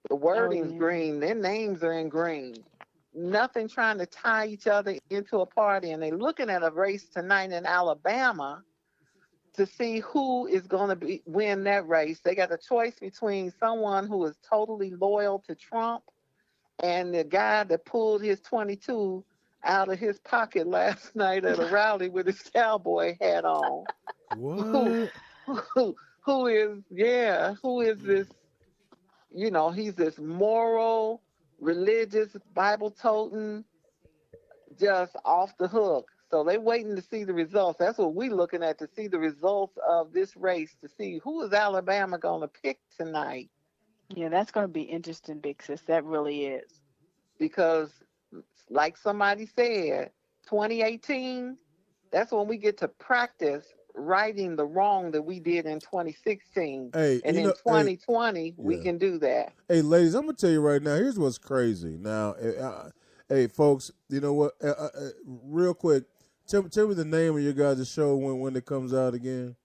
The Oh wording's yeah. green. Their names are in green. Nothing trying to tie each other into a party. And they're looking at a race tonight in Alabama to see who is going to win that race. They got a choice between someone who is totally loyal to Trump and the guy that pulled his 22 out of his pocket last night at a rally with his cowboy hat on. Who, What? who is this? He's this moral, religious, Bible toting, just off the hook. So they waiting to see the results. That's what we looking at, to see the results of this race, to see who is Alabama going to pick tonight. Yeah, that's going to be interesting, big sis. That really is. Because, like somebody said, 2018, that's when we get to practice righting the wrong that we did in 2016. Hey, And in hey, 2020, we yeah. can do that. Hey, ladies, I'm gonna tell you right now. Here's what's crazy. Now, hey, folks, you know what? Real quick, tell me the name of your guys' show when it comes out again.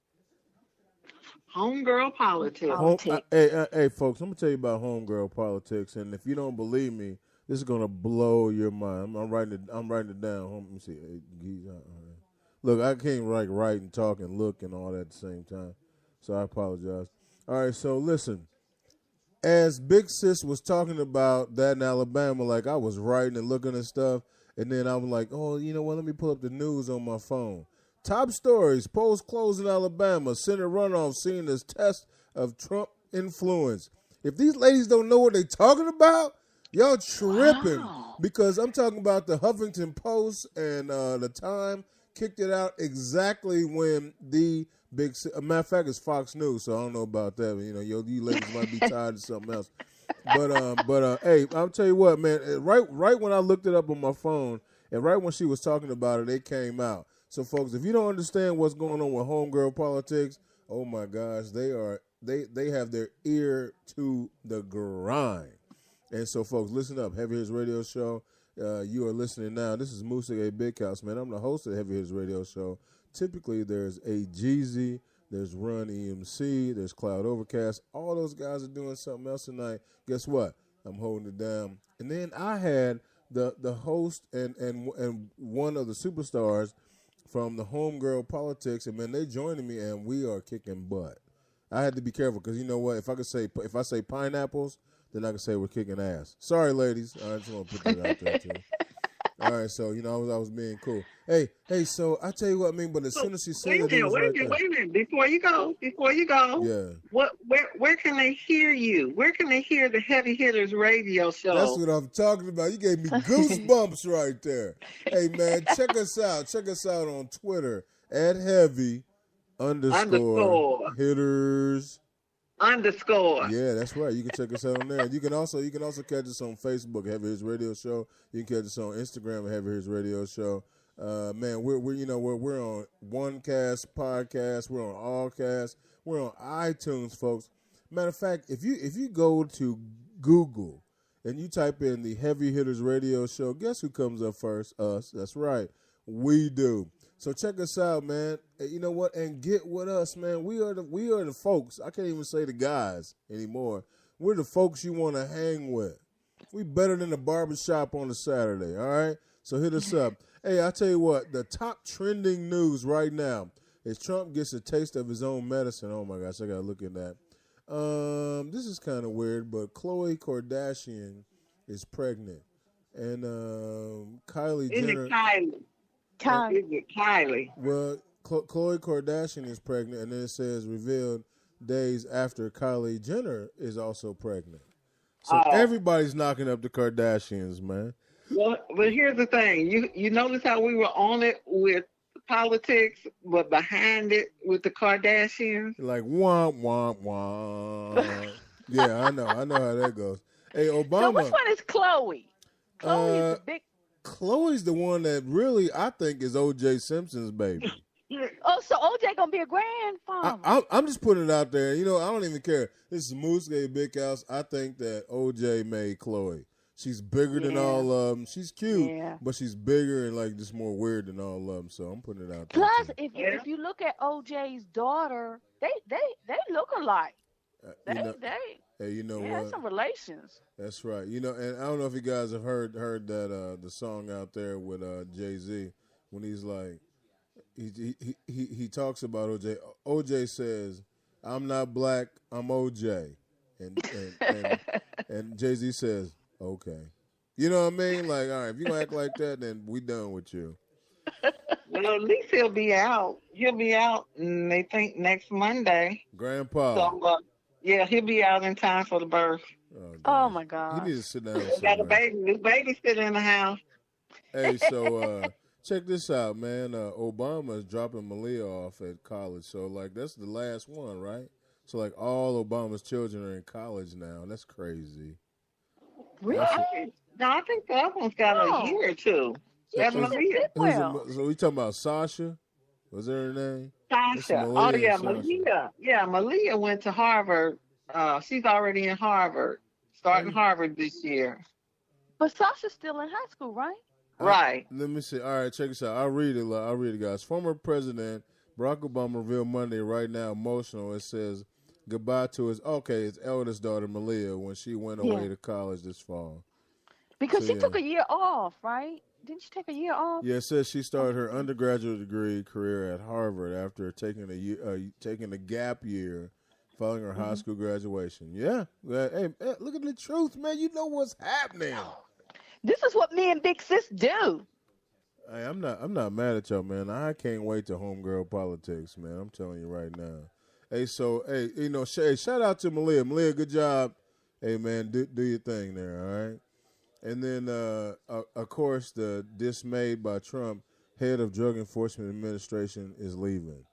Homegirl politics. Politics. Hey, folks, I'm gonna tell you about homegirl politics, and if you don't believe me, this is gonna blow your mind. I'm writing it down. Let me see. Look, I can't write and talk and look and all that at the same time, so I apologize. All right, so listen. As Big Sis was talking about that in Alabama, like I was writing and looking at stuff, and then I was like, oh, you know what? Let me pull up the news on my phone. Top stories: polls closed in Alabama. Senate runoff seen as test of Trump influence. If these ladies don't know what they're talking about, y'all tripping. Wow. Because I'm talking about the Huffington Post and the Time kicked it out exactly when the big. Matter of fact, it's Fox News, so I don't know about that. But, you ladies might be tired of something else. But hey, I'll tell you what, man. Right when I looked it up on my phone, and right when she was talking about it, it came out. So, folks, if you don't understand what's going on with homegirl politics, oh my gosh, they have their ear to the grind. And so, folks, listen up. Heavy Hitters Radio Show. You are listening now. This is Moose A Big House, man. I'm the host of the Heavy Hitters Radio Show. Typically, there's A Jeezy, there's Run EMC, there's Cloud Overcast. All those guys are doing something else tonight. Guess what? I'm holding it down. And then I had the host and one of the superstars from the Homegirl Politics, and man, they joining me, and we are kicking butt. I had to be careful because you know what? If I say pineapples, then I can say we're kicking ass. Sorry, ladies. I just want to put that out there too. All right, so I was being cool. Hey, so I tell you what I mean. But as soon as she said Wait a minute. Before you go. Yeah. Where can they hear you? Where can they hear the Heavy Hitters Radio Show? That's what I'm talking about. You gave me goosebumps right there. Hey man, check us out. Check us out on Twitter at Heavy _ Hitters _ Yeah, that's right. You can check us out on there. You can also catch us on Facebook, Heavy Hitters Radio Show. You can catch us on Instagram, Heavy Hitters Radio Show. Man, we're on OneCast podcast. We're on Allcast. We're on iTunes, folks. Matter of fact, if you go to Google and you type in the Heavy Hitters Radio Show, guess who comes up first? Us. That's right. We do. So check us out, man. You know what? And get with us, man. We are the folks. I can't even say the guys anymore. We're the folks you want to hang with. We better than the barbershop on a Saturday, all right? So hit us up. Hey, I tell you what, the top trending news right now is Trump gets a taste of his own medicine. Oh my gosh, I gotta look at that. This is kind of weird, but Khloe Kardashian is pregnant, and Kylie Jenner. Kylie. Well, Khloe Kardashian is pregnant, and then it says revealed days after Kylie Jenner is also pregnant. So everybody's knocking up the Kardashians, man. Well, but here's the thing. You notice how we were on it with politics, but behind it with the Kardashians? Like, womp, womp, womp. Yeah, I know how that goes. Hey, Obama. So which one is Khloe? Khloe is the big... Khloe's the one that really, I think, is O.J. Simpson's baby. Oh, so O.J. gonna be a grandfather. I'm just putting it out there. I don't even care. This is Moose Gay Big House. I think that O.J. made Khloe. She's bigger than all of them. She's cute, but she's bigger and like just more weird than all of them. So I'm putting it out there. Plus, if you look at O.J.'s daughter, they look alike. Hey, you know Yeah, what? some relations. That's right. You know, and I don't know if you guys have heard that the song out there with Jay-Z when he's like he talks about OJ. OJ says, "I'm not black, I'm OJ," and Jay-Z says, "Okay." You know what I mean? Like, all right, if you gonna act like that, then we done with you. Well, at least he'll be out. He'll be out, they think next Monday. Grandpa. So, yeah, he'll be out in time for the birth. Oh Oh gosh. my He gosh. needs to sit down He got a somewhere. baby. His baby sitting in the house. Hey, so check this out, man. Obama's dropping Malia off at college. So like that's the last one, right? So like all Obama's children are in college now. That's crazy. Really? That's No, I think the other one's got a Oh, year or two. yeah, That's she didn't Malia. sit well. so we talking about Sasha? Was that her name? It's Sasha. Oh, Malia and yeah, Sasha. Malia. Yeah, Malia went to Harvard. She's already in Harvard, How starting you, Harvard this year. But Sasha's still in high school, right? Right. let me see. All right, check this out. I'll read it. I'll read it, guys. Former President Barack Obama revealed Monday, right now, emotional. It says goodbye to his eldest daughter Malia when she went Yeah. away to college this fall. Because So she yeah. took a year off, right? Didn't she take a year off? Yeah, it says she started her undergraduate degree career at Harvard after taking a gap year following her high school graduation. Yeah. Hey, look at the truth, man. You know what's happening. This is what me and Big Sis do. Hey, I'm not mad at y'all, man. I can't wait to homegirl politics, man. I'm telling you right now. Hey, so you know, shout out to Malia. Malia, good job. Hey, man, do your thing there, all right? And then, of course, the dismayed by Trump head of Drug Enforcement Administration is leaving.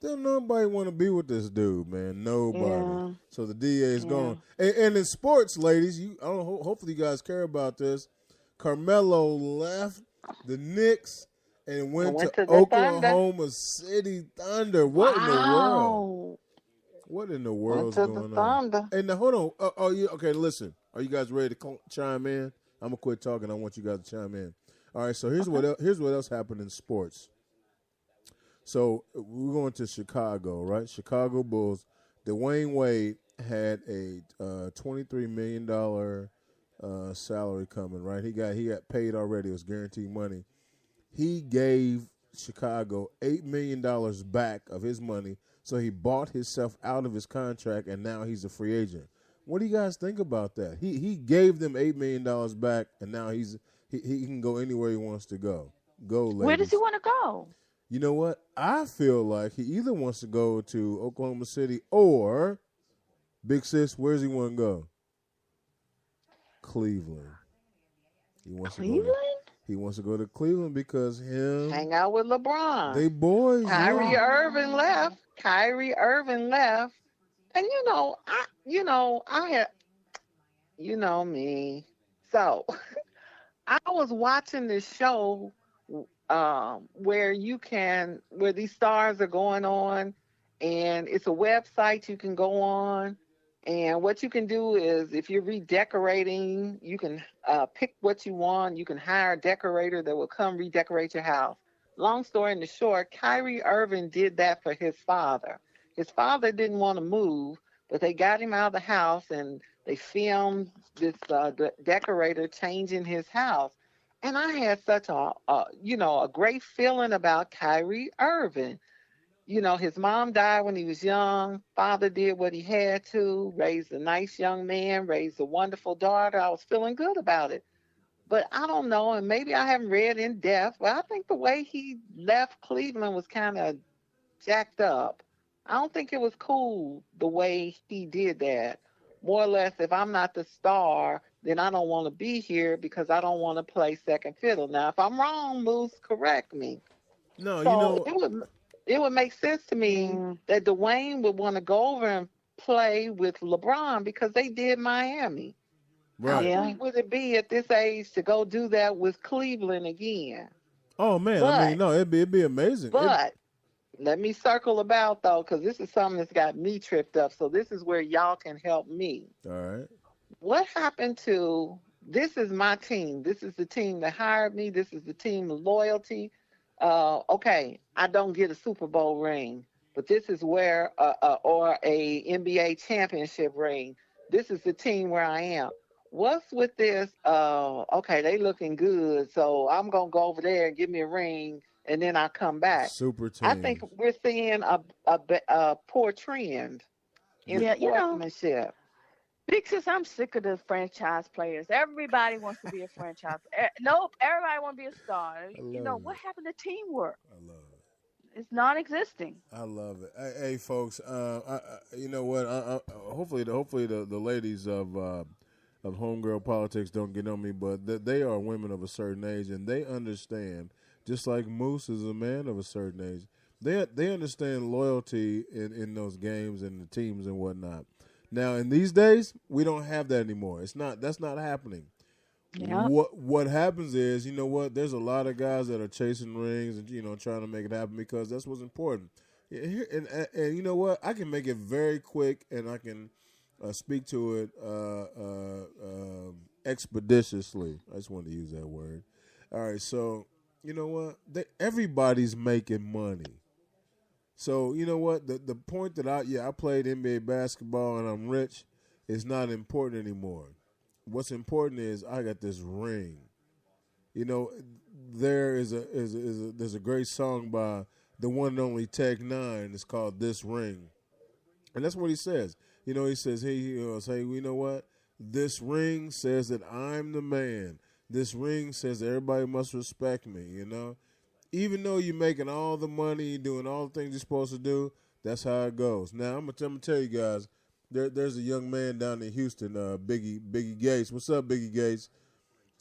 Don't nobody want to be with this dude, man. Nobody. Yeah. So the DA is Yeah. gone. And in sports, ladies, hopefully you guys care about this. Carmelo left the Knicks and went to to the Oklahoma City Thunder. What in the world? Wow. What in the Went world's to the going on? Thunder. Hey, now hold on. Okay, listen. Are you guys ready to chime in? I'm gonna quit talking. I want you guys to chime in. All right. So here's what else happened in sports. So we're going to Chicago, right? Chicago Bulls. Dwayne Wade had a $23 million salary coming, right? He got paid already. It was guaranteed money. He gave Chicago $8 million back of his money, so he bought himself out of his contract, and now he's a free agent. What do you guys think about that? He gave them $8 million back, and now he can go anywhere he wants to go. Go, ladies. Where does he want to go? You know what? I feel like he either wants to go to Oklahoma City or, Big Sis, where's he want to go? Cleveland. He wants Cleveland? he wants to go to Cleveland because Hang out with LeBron. they boys. Kyrie yeah. Irving left. Kyrie Irving left. And I had, me. So I was watching this show where these stars are going on, and it's a website you can go on. And what you can do is, if you're redecorating, you can pick what you want. You can hire a decorator that will come redecorate your house. Long story in the short, Kyrie Irving did that for his father. His father didn't want to move, but they got him out of the house, and they filmed this decorator changing his house. And I had such a great feeling about Kyrie Irving. His mom died when he was young. Father did what he had to, raised a nice young man, raised a wonderful daughter. I was feeling good about it. But I don't know, and maybe I haven't read in depth, but I think the way he left Cleveland was kind of jacked up. I don't think it was cool the way he did that. More or less, if I'm not the star, then I don't want to be here because I don't want to play second fiddle. Now, if I'm wrong, Moose, correct me. No, So it would make sense to me that Dwayne would want to go over and play with LeBron because they did Miami. right. How sweet would it be at this age to go do that with Cleveland again? Oh man, I mean, But no, it'd be amazing. But let me circle about though, because this is something that's got me tripped up. So this is where y'all can help me. All right. What happened to this is my team. This is the team that hired me. This is the team of loyalty. Okay, I don't get a Super Bowl ring, but this is where or a NBA championship ring. This is the team where I am. What's with this? Okay, they looking good, so I'm gonna go over there and give me a ring, and then I come back. Super I think teams. we're seeing a poor trend in Yeah. Yeah, sportsmanship. Big sis, I'm sick of the franchise players. Everybody wants to be a franchise. Nope, everybody want to be a star. I love What it. happened to teamwork? I love it. It's non-existing. I love it. Hey, folks. You know what? Hopefully, the ladies of homegirl politics don't get on me, but they are women of a certain age, and they understand. Just like Moose is a man of a certain age, they understand loyalty in those games and the teams and whatnot. Now, in these days, we don't have that anymore. That's not happening. Yeah. What happens is, you know what? There's a lot of guys that are chasing rings and trying to make it happen because that's what's important. And you know what? I can make it very quick, and I can speak to it expeditiously. I just wanted to use that word. All right, so you know what? Everybody's making money. So you know what? The point that I played NBA basketball and I'm rich is not important anymore. What's important is I got this ring. You know, there there's a great song by the one and only Tech Nine. It's called "This Ring," and that's what he says. He says he goes, "Hey, you know what? This ring says that I'm the man. This ring says that everybody must respect me. Even though you're making all the money, doing all the things you're supposed to do, that's how it goes." Now I'm gonna tell you guys. There's a young man down in Houston, Biggie Gates. What's up, Biggie Gates?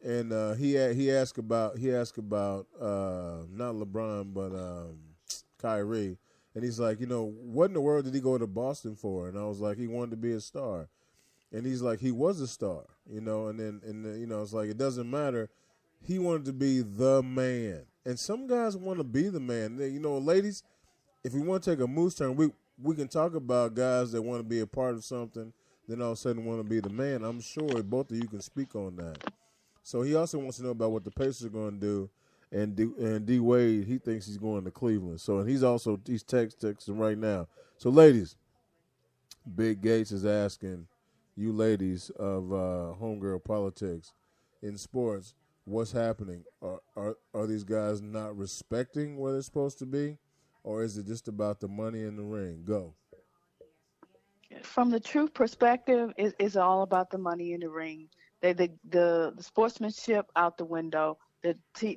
And he asked about not LeBron but Kyrie, and he's like, what in the world did he go to Boston for? And I was like, he wanted to be a star, and he's like, he was a star, and then it's like it doesn't matter. He wanted to be the man, and some guys want to be the man. Ladies, if we want to take a moose turn, we can talk about guys that want to be a part of something, then all of a sudden want to be the man. I'm sure both of you can speak on that. So he also wants to know about what the Pacers are going to do, and D Wade, he thinks he's going to Cleveland. So and he's texting right now. So ladies, Big Gates is asking you ladies of homegirl politics in sports, what's happening? Are these guys not respecting where they're supposed to be? Or is it just about the money in the ring? Go. From the truth perspective, it's all about the money in the ring. The sportsmanship out the window.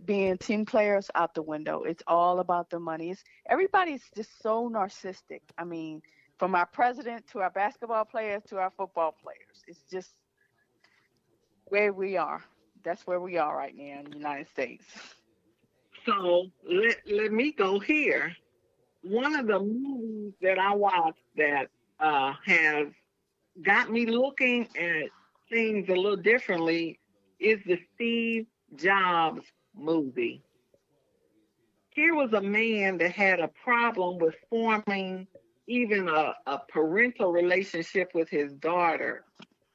Being team players out the window. It's all about the money. Everybody's just so narcissistic. I mean, from our president to our basketball players to our football players. It's just where we are. That's where we are right now in the United States. So let me go here. One of the movies that I watched that has got me looking at things a little differently is the Steve Jobs movie. Here was a man that had a problem with forming even a parental relationship with his daughter,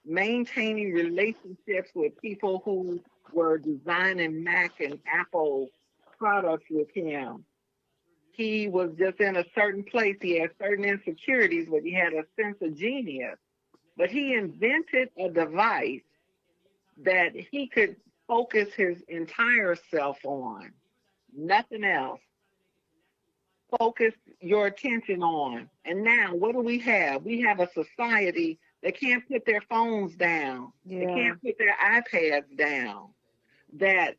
maintaining relationships with people who were designing Mac and Apple products with him. He was just in a certain place. He had certain insecurities, but he had a sense of genius. But he invented a device that he could focus his entire self on, nothing else. Focus your attention on. And now, what do we have? We have a society that can't put their phones down, they Yeah. can't put their iPads down, that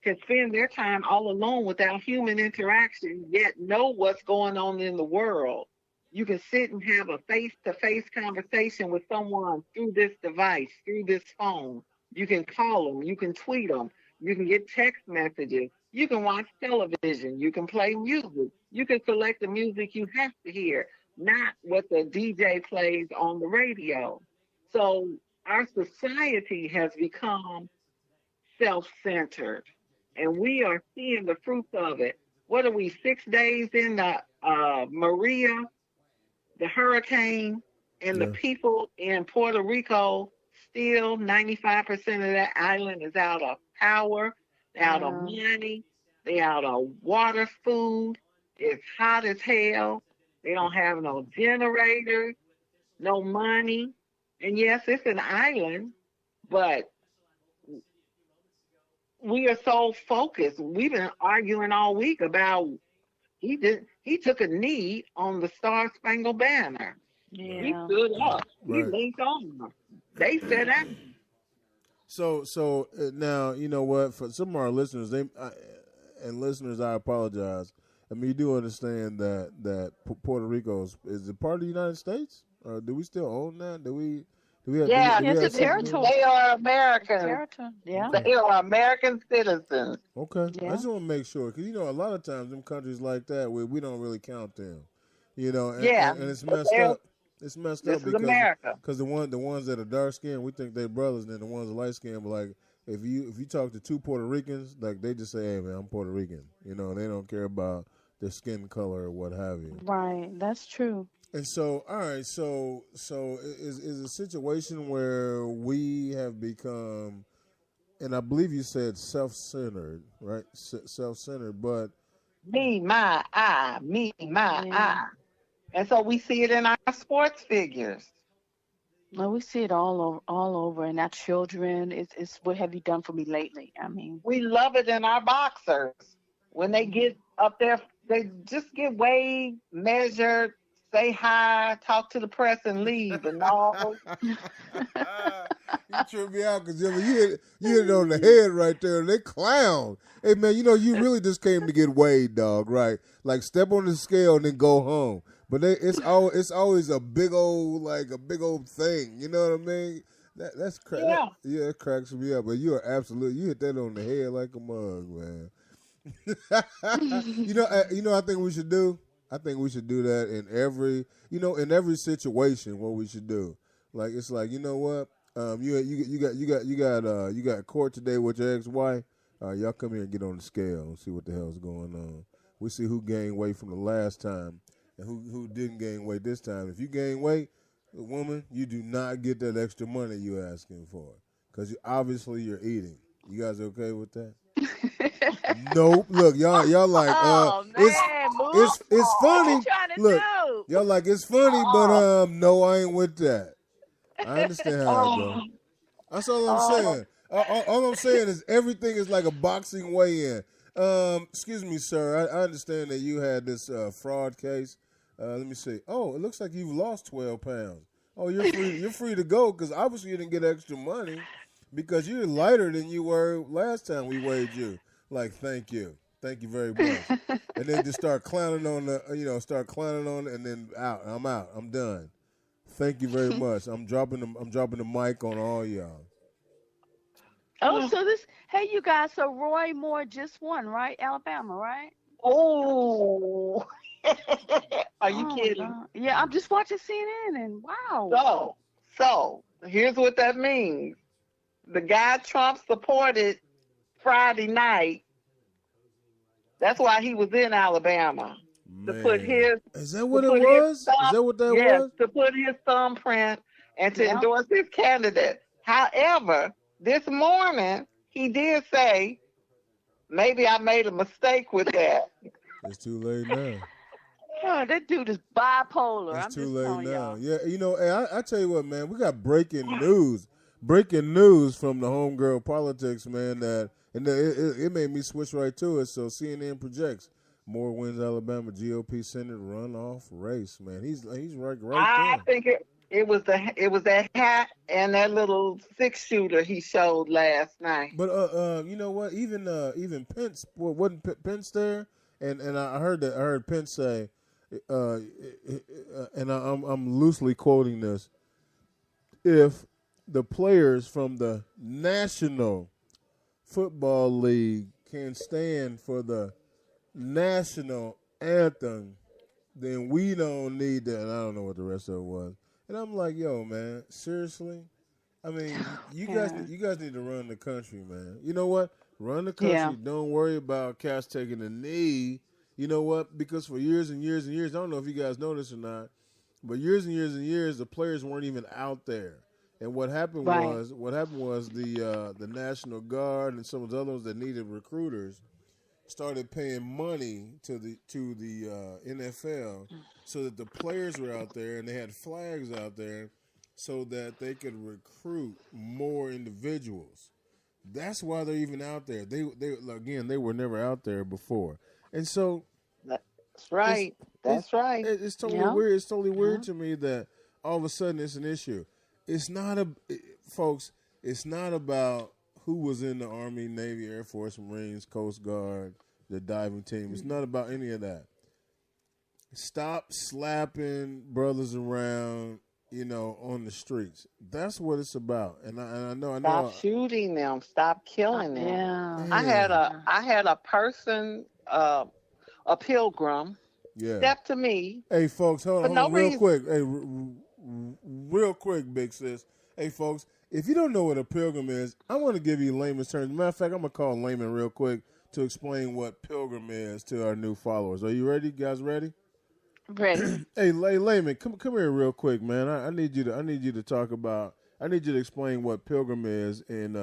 can spend their time all alone without human interaction, yet know what's going on in the world. You can sit and have a face-to-face conversation with someone through this device, through this phone. You can call them, you can tweet them, you can get text messages, you can watch television, you can play music, you can select the music you have to hear, not what the DJ plays on the radio. So our society has become self-centered, and we are seeing the fruits of it. What are we, 6 days in the Maria, the hurricane, and the Yeah. people in Puerto Rico, still 95% of that island is out of power, out of Yeah. money, they out of water, food. It's hot as hell. They don't have no generators, no money. And yes, it's an island, but we are so focused. We've been arguing all week about he took a knee on the Star Spangled Banner. He Right. Yeah. stood Right. up. He Right. linked on. They said that. So now you know what? For some of our listeners, and listeners, I apologize. I mean, you do understand that Puerto Rico is it part of the United States, or do we still own that? Yeah, Do we It's a have something to do? territory. they are It's a Americans. territory. Yeah. Okay. They are American citizens. Okay. I Yeah. just want to make sure because you know a lot of times in countries like that we don't really count them. You know, Yeah, and it's but messed up. It's messed this up is because America. the ones that are dark skinned we think they're brothers, and then the ones that are light skinned, but like if you talk to two Puerto Ricans, like they just say, "Hey man, I'm Puerto Rican." You know, they don't care about their skin color or what have you. Right. That's true. And so, all right, so is a situation where we have become, and I believe you said self-centered, right? Self-centered, but Me, my, I. Me, my, Yeah. I. And so we see it in our sports figures. Well, we see it all over, and our children. It's what have you done for me lately? I mean, We love it in our boxers. When they get up there, they just get weighed, measured, say hi, talk to the press, and leave. And all. you trip me out because you hit it on the head right there. They clown. Hey man, you know you really just came to get weighed, dog. Right? Like step on the scale and then go home. But it's always a big old thing. You know what I mean? That's Yeah. yeah, it cracks me up. But you hit that on the head like a mug, man. I think we should do. I think we should do that in every situation. What we should do, like it's like you know what, you got court today with your ex-wife. Y'all come here and get on the scale and see what the hell's going on. We see who gained weight from the last time and who didn't gain weight this time. If you gain weight, woman, you do not get that extra money you're asking for because obviously you're eating. You guys okay with that? Nope. Look, y'all like oh man, move. it's What you funny. trying to Look, do? y'all like it's funny, but no, I ain't with that. I understand how it Oh, go. That's all I'm oh, saying. All I'm saying is everything is like a boxing weigh-in. Excuse me, sir. I understand that you had this fraud case. Let me see. Oh, it looks like you've lost 12 pounds. Oh, you're free. You're free to go because obviously you didn't get extra money because you're lighter than you were last time we weighed you. Like, thank you very much. And then just start clowning on and then out. I'm out. I'm done. Thank you very much. I'm dropping the mic on all y'all. Oh, so hey, you guys. So Roy Moore just won, right? Alabama, right? oh. Are you Oh my kidding? God. Yeah, I'm just watching CNN, and wow. So here's what that means. The guy Trump supported Friday night, that's why he was in Alabama. To put Man, his is that to what it put his was? Is thumb, that what that yes, was? to put his thumbprint and to Yeah. endorse his candidate. However, this morning he did say, maybe I made a mistake with that. It's too late now. Oh, that dude is bipolar. It's I'm too just late telling now. y'all. Yeah, hey, I tell you what, man, we got breaking news. Breaking news from the homegirl politics, man. It made me switch right to it. So CNN projects Moore wins Alabama GOP Senate runoff race. Man, he's right I there. think it was that hat and that little 6-shooter he showed last night. But you know what? Even Pence, wasn't Pence there? And I heard Pence say, and I'm loosely quoting this: if the players from the National Football League can stand for the national anthem, then we don't need that. And I don't know what the rest of it was. And I'm like, yo, man, seriously? I mean, you guys need to run the country, man. You know what? Run the country. Yeah. Don't worry about cats taking a knee. You know what? Because for years and years and years, I don't know if you guys know this or not, but years and years and years, the players weren't even out there. And what happened Right. was the National Guard and some of the other ones that needed recruiters started paying money to the NFL so that the players were out there and they had flags out there so that they could recruit more individuals. That's why they're even out there. They were never out there before, and so That's it's right. it's That's right. it's totally Yeah. weird. It's totally Yeah. weird to me that all of a sudden it's an issue. It's not a folks. It's not about who was in the Army, Navy, Air Force, Marines, Coast Guard, the diving team. It's not about any of that. Stop slapping brothers around, on the streets. That's what it's about. And I know. Stop shooting them. Stop killing them. Yeah. I had Man, a person, a pilgrim, yeah. step to me Hey, folks, hold for on, no real reason. quick. Hey, real quick, big sis. Hey, folks, if you don't know what a pilgrim is, I want to give you layman's terms. Matter of fact, I'm going to call Layman real quick to explain what pilgrim is to our new followers. Are you ready? You guys ready? Ready. Hey, Layman, come here real quick, man. I need you to talk about. I need you to explain what pilgrim is in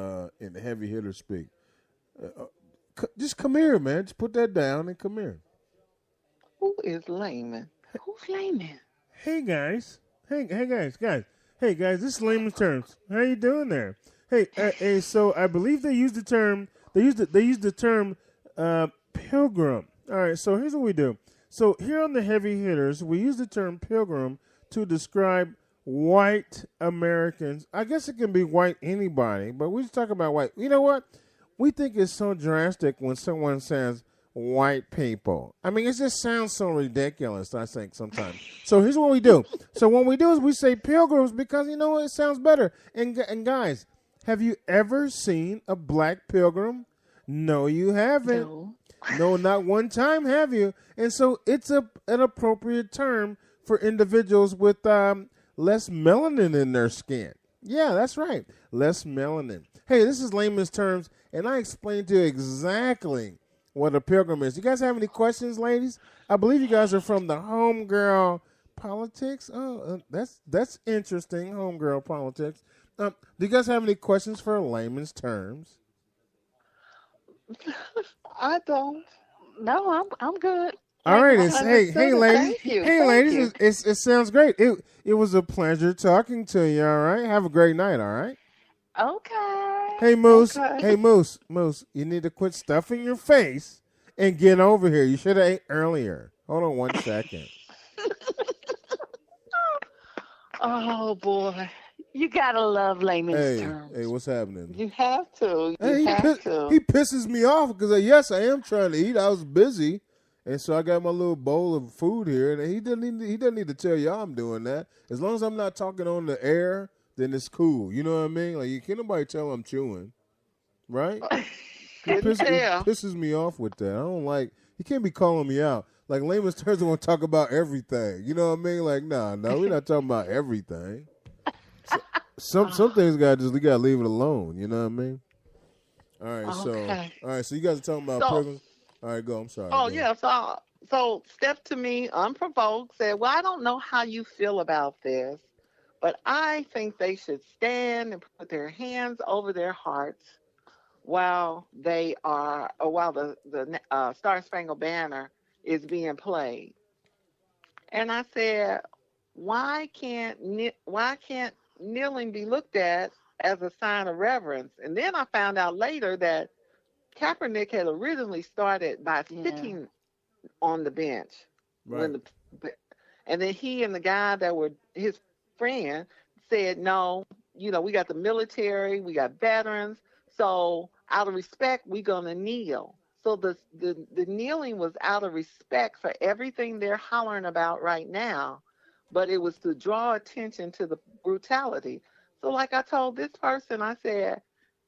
heavy hitter speak. Just come here, man. Just put that down and come here. Who is Layman? Who's Layman? Hey guys. Hey guys. Hey guys, this is layman's terms. How you doing there? Hey, so I believe they used the term pilgrim. All right, so here's what we do. So here on the heavy hitters, we use the term pilgrim to describe white Americans. I guess it can be white anybody, but we just talk about white. You know what? We think it's so drastic when someone says white people. I mean, it just sounds so ridiculous, I think, sometimes. So here's what we do. So what we do is we say pilgrims because, you know what, it sounds better. And guys, have you ever seen a black pilgrim? No, you haven't. No. No, not one time have you. And so it's an appropriate term for individuals with less melanin in their skin. Yeah, that's right. Less melanin. Hey, this is layman's terms, and I explained to you exactly what a pilgrim is. You guys have any questions, ladies? I believe you guys are from the homegirl politics. Oh, that's interesting, homegirl politics. Do you guys have any questions for layman's terms? I don't. No, I'm good. All right, Understood hey, it. ladies, Thank you. hey, Thank ladies, you. it sounds great. It was a pleasure talking to you. All right, have a great night. All right. Okay. Hey Moose, Okay. hey Moose, you need to quit stuffing your face and get over here. You should have ate earlier. Hold on 1 second. Oh boy, You gotta love layman's Hey, terms. what's happening? you have to. You Hey, have to. he pisses me off because yes, I am trying to eat. I was busy, and so I got my little bowl of food here, and he doesn't need to tell y'all I'm doing that. As long as I'm not talking on the air, then it's cool. You know what I mean? Like you can't nobody tell I'm chewing, right? He Couldn't tell. pisses me off with that. I don't like. He can't be calling me out. Like layman's terms want to talk about everything. You know what I mean? Like, no, we're not talking about everything. Some things we gotta leave it alone. You know what I mean? All right, Okay. so you guys are talking about So- pilgrims. All right, go. I'm sorry. Oh Go. yeah. So step to me unprovoked said, "Well, I don't know how you feel about this, but I think they should stand and put their hands over their hearts while the Star Spangled Banner is being played." And I said, why can't kneeling be looked at as a sign of reverence? And then I found out later that Kaepernick had originally started by sitting on the bench Right. and then he and the guy that were his friend said, no, we got the military, we got veterans, so out of respect, we're gonna kneel. So the kneeling was out of respect for everything they're hollering about right now, but it was to draw attention to the brutality. So like I told this person, I said,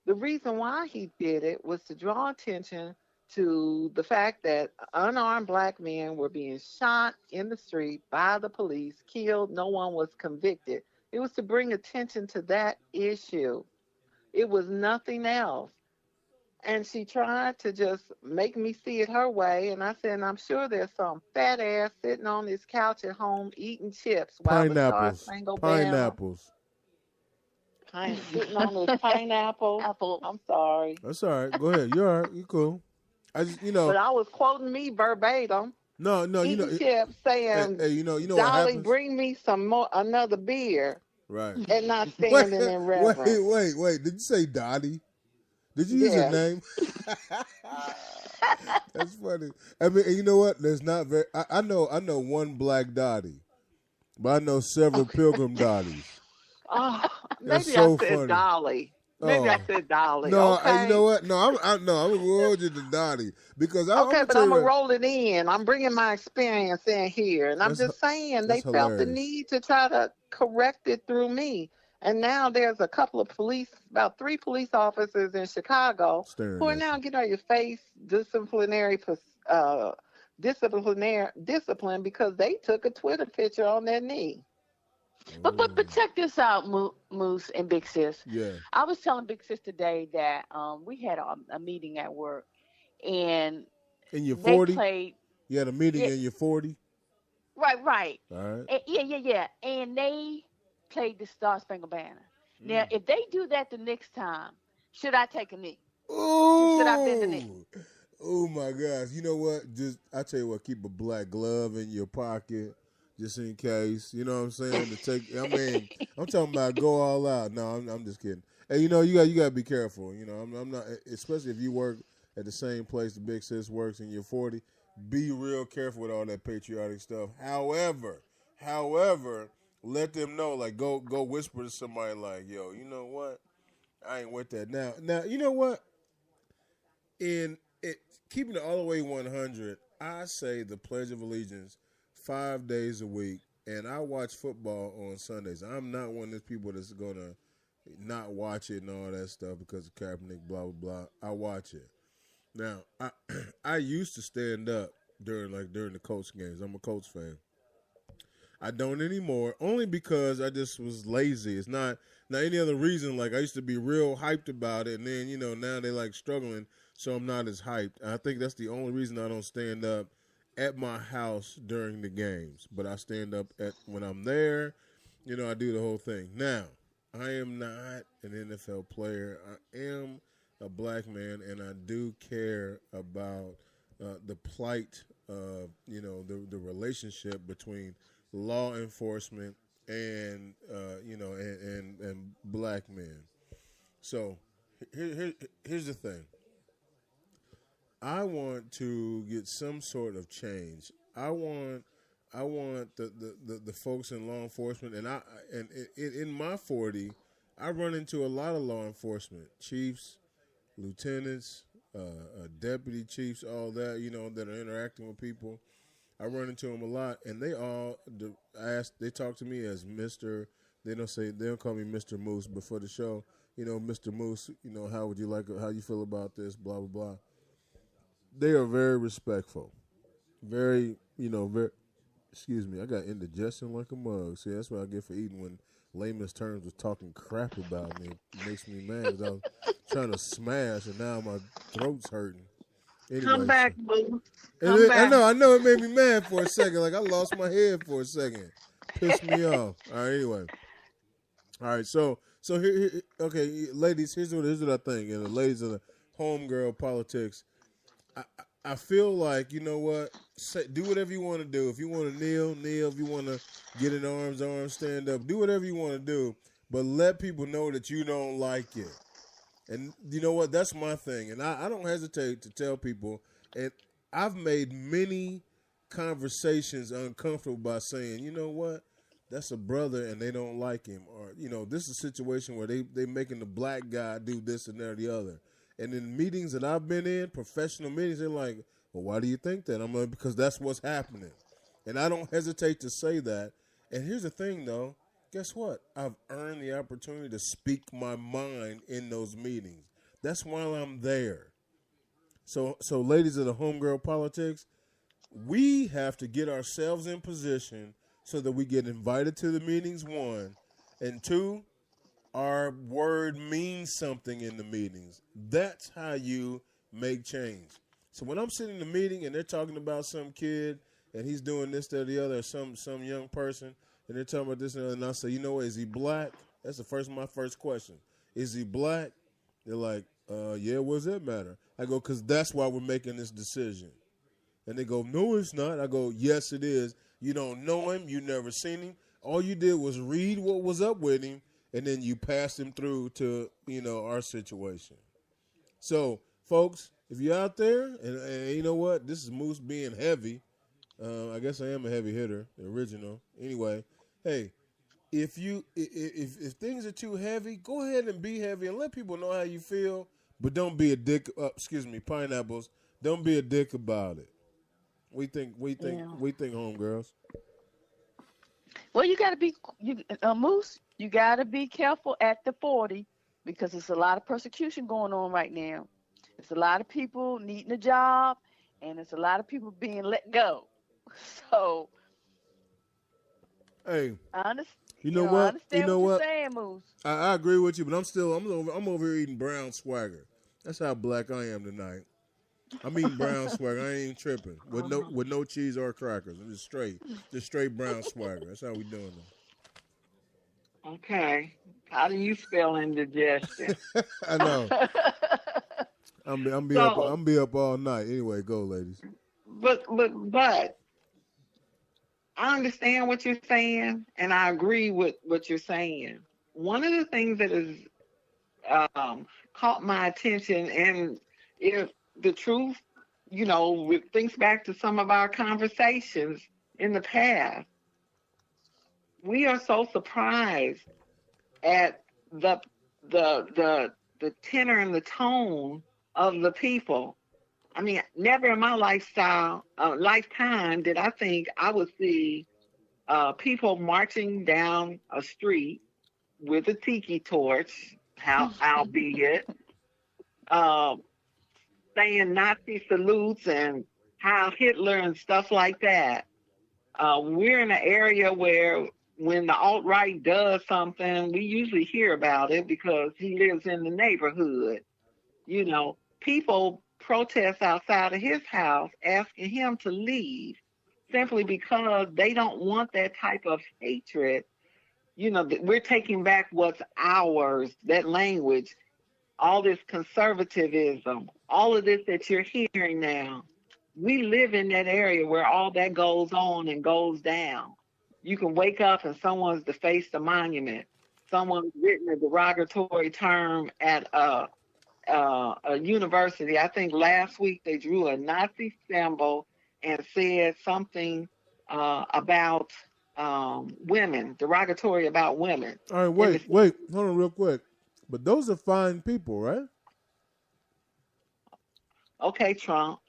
the reason why he did it was to draw attention to the fact that unarmed black men were being shot in the street by the police, killed, no one was convicted. It was to bring attention to that issue. It was nothing else. And she tried to just make me see it her way. And I said, I'm sure there's some fat ass sitting on his couch at home eating chips while the Star Pineapples. Spangled Banner Pineapples. sitting on his pineapple. Apple. I'm sorry. That's all right. Go ahead. You're all right. You cool. I just But I was quoting me verbatim, no. eating chips, saying, Hey, you know what Dolly, happens? bring me another beer. Right. and not Wait, standing in wait, reverence. wait. Did you say Dottie? Did you use her Yes. name? That's funny. I mean, and you know what? There's not very. I know one Black Dottie, but I know several Okay. Pilgrim Dotties. Oh, That's maybe I so said funny. Dolly. Maybe I Oh said Dolly. no, you know Okay. what? No, I'm gonna hold you to Dottie because I'm Okay, gonna but tell I'm you gonna what. roll it in. I'm bringing my experience in here, and I'm That's just saying that's they felt the hilarious. need to try to correct it through me. And now there's a couple of police, about 3 police officers in Chicago, who Staring are at now you. getting ready to face discipline because they took a Twitter picture on their knee. But Oh check this out, Moose and Big Sis. yeah. I was telling Big Sis today that we had a meeting at work, and In your they 40, played. you had a meeting Yeah, in your 40. right. All right. Yeah. And they played the Star Spangled Banner. Now, Mm. if they do that the next time, should I take a knee? Should I bend the knee? Ooh. Oh my gosh! You know what? Just I tell you what, keep a black glove in your pocket just in case. You know what I'm saying? To take. I mean, I'm talking about go all out. No, I'm just kidding. Hey, you got to be careful. I'm not, especially if you work at the same place the big sis works and you're 40. Be real careful with all that patriotic stuff. However, let them know. Like go whisper to somebody like, yo, you know what? I ain't with that. Now, you know what? In it, keeping it all the way 100, I say the Pledge of Allegiance 5 days a week, and I watch football on Sundays. I'm not one of those people that's gonna not watch it and all that stuff because of Kaepernick, blah blah blah. I watch it. Now, I used to stand up during the Colts games. I'm a Colts fan. I don't anymore, only because I just was lazy. It's not any other reason. Like I used to be real hyped about it, and then now they like struggling, so I'm not as hyped. I think that's the only reason I don't stand up at my house during the games, but I stand up at when I'm there. I do the whole thing. Now, I am not an NFL player. I am a black man, and I do care about the plight of the relationship between law enforcement and and black men. So here's the thing. I want to get some sort of change. I want the folks in law enforcement, in my 40, I run into a lot of law enforcement chiefs, lieutenants, deputy chiefs, all that that are interacting with people. I run into them a lot, and they all they talk to me as Mister. They don't call me Mr. Moose before the show. Mr. Moose. How would you like it? How you feel about this? Blah blah blah. They are very respectful. Very very. Excuse me. I got indigestion like a mug. See, that's what I get for eating when layman's terms was talking crap about me. It makes me mad because I was trying to smash, and now my throat's hurting. Come Anyway, so. back, boo. And Come I back. know it made me mad for a second. Like I lost my head for a second. Pissed me off. All right, anyway. All right, so here okay, ladies, here's what I think. And the ladies of the homegirl politics, I I feel like, you know what? Do whatever you want to do. If you want to kneel. If you want to get in arms, stand up. Do whatever you want to do, but let people know that you don't like it. And you know what? That's my thing. And I don't hesitate to tell people. And I've made many conversations uncomfortable by saying, you know what? That's a brother and they don't like him. Or, this is a situation where they making the black guy do this and that or the other. And in meetings that I've been in, professional meetings, they're like, well, why do you think that? I'm like, because that's what's happening. And I don't hesitate to say that. And here's the thing, though. Guess what? I've earned the opportunity to speak my mind in those meetings. That's why I'm there. So ladies of the homegirl politics, we have to get ourselves in position so that we get invited to the meetings, one. And two, our word means something in the meetings. That's how you make change. So when I'm sitting in a meeting and they're talking about some kid and he's doing this, that, or the other, or some young person, and they're talking about this and that, and I say, you know what, is he black? That's my first question. Is he black? They're like, yeah, what does that matter? I go, because that's why we're making this decision. And they go, no, it's not. I go, yes, it is. You don't know him. You never seen him. All you did was read what was up with him, and then you passed him through to our situation. So, folks, if you're out there, and you know what, this is Moose being heavy. I guess I am a heavy hitter, the original. Anyway, hey, if things are too heavy, go ahead and be heavy and let people know how you feel, but don't be a dick. Pineapples. Don't be a dick about it. Yeah. We think, homegirls. Well, you got to be, Moose, you got to be careful at the 40 because there's a lot of persecution going on right now. There's a lot of people needing a job, and there's a lot of people being let go. So, Hey, I understand. you know I what? You understand know what you're what? saying, Moose. I agree with you, but I'm over here eating brown swagger. That's how black I am tonight. I'm eating brown swagger. I ain't tripping with no cheese or crackers. I'm just straight brown swagger. That's how we doing Okay. How do you spell indigestion? it. I know. So, I'm be up all night. Anyway, go ladies. but I understand what you're saying, and I agree with what you're saying. One of the things that has caught my attention, and if the truth, thinks back to some of our conversations in the past, we are so surprised at the the tenor and the tone of the people. I mean, never in my lifetime did I think I would see people marching down a street with a tiki torch, albeit, uh, saying Nazi salutes and Heil Hitler and stuff like that. We're in an area where when the alt-right does something, we usually hear about it because he lives in the neighborhood. People protest outside of his house asking him to leave simply because they don't want that type of hatred. We're taking back what's ours, that language, all this conservatism, all of this that you're hearing now. We live in that area where all that goes on and goes down. You can wake up and someone's defaced a monument. Someone's written a derogatory term at a university. I think last week they drew a Nazi symbol and said something about women, derogatory about women. All right, wait, hold on real quick. But those are fine people, right? Okay, Trump.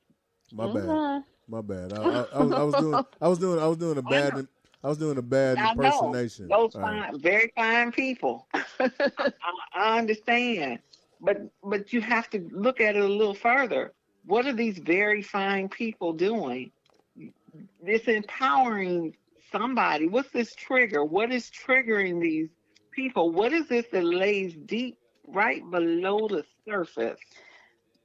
My bad. Mhm. My bad. I was doing a bad I know impersonation. those All right. fine, very fine people. I understand, but you have to look at it a little further. What are these very fine people doing? It's empowering somebody. What's this trigger? What is triggering these people? What is this that lays deep right below the surface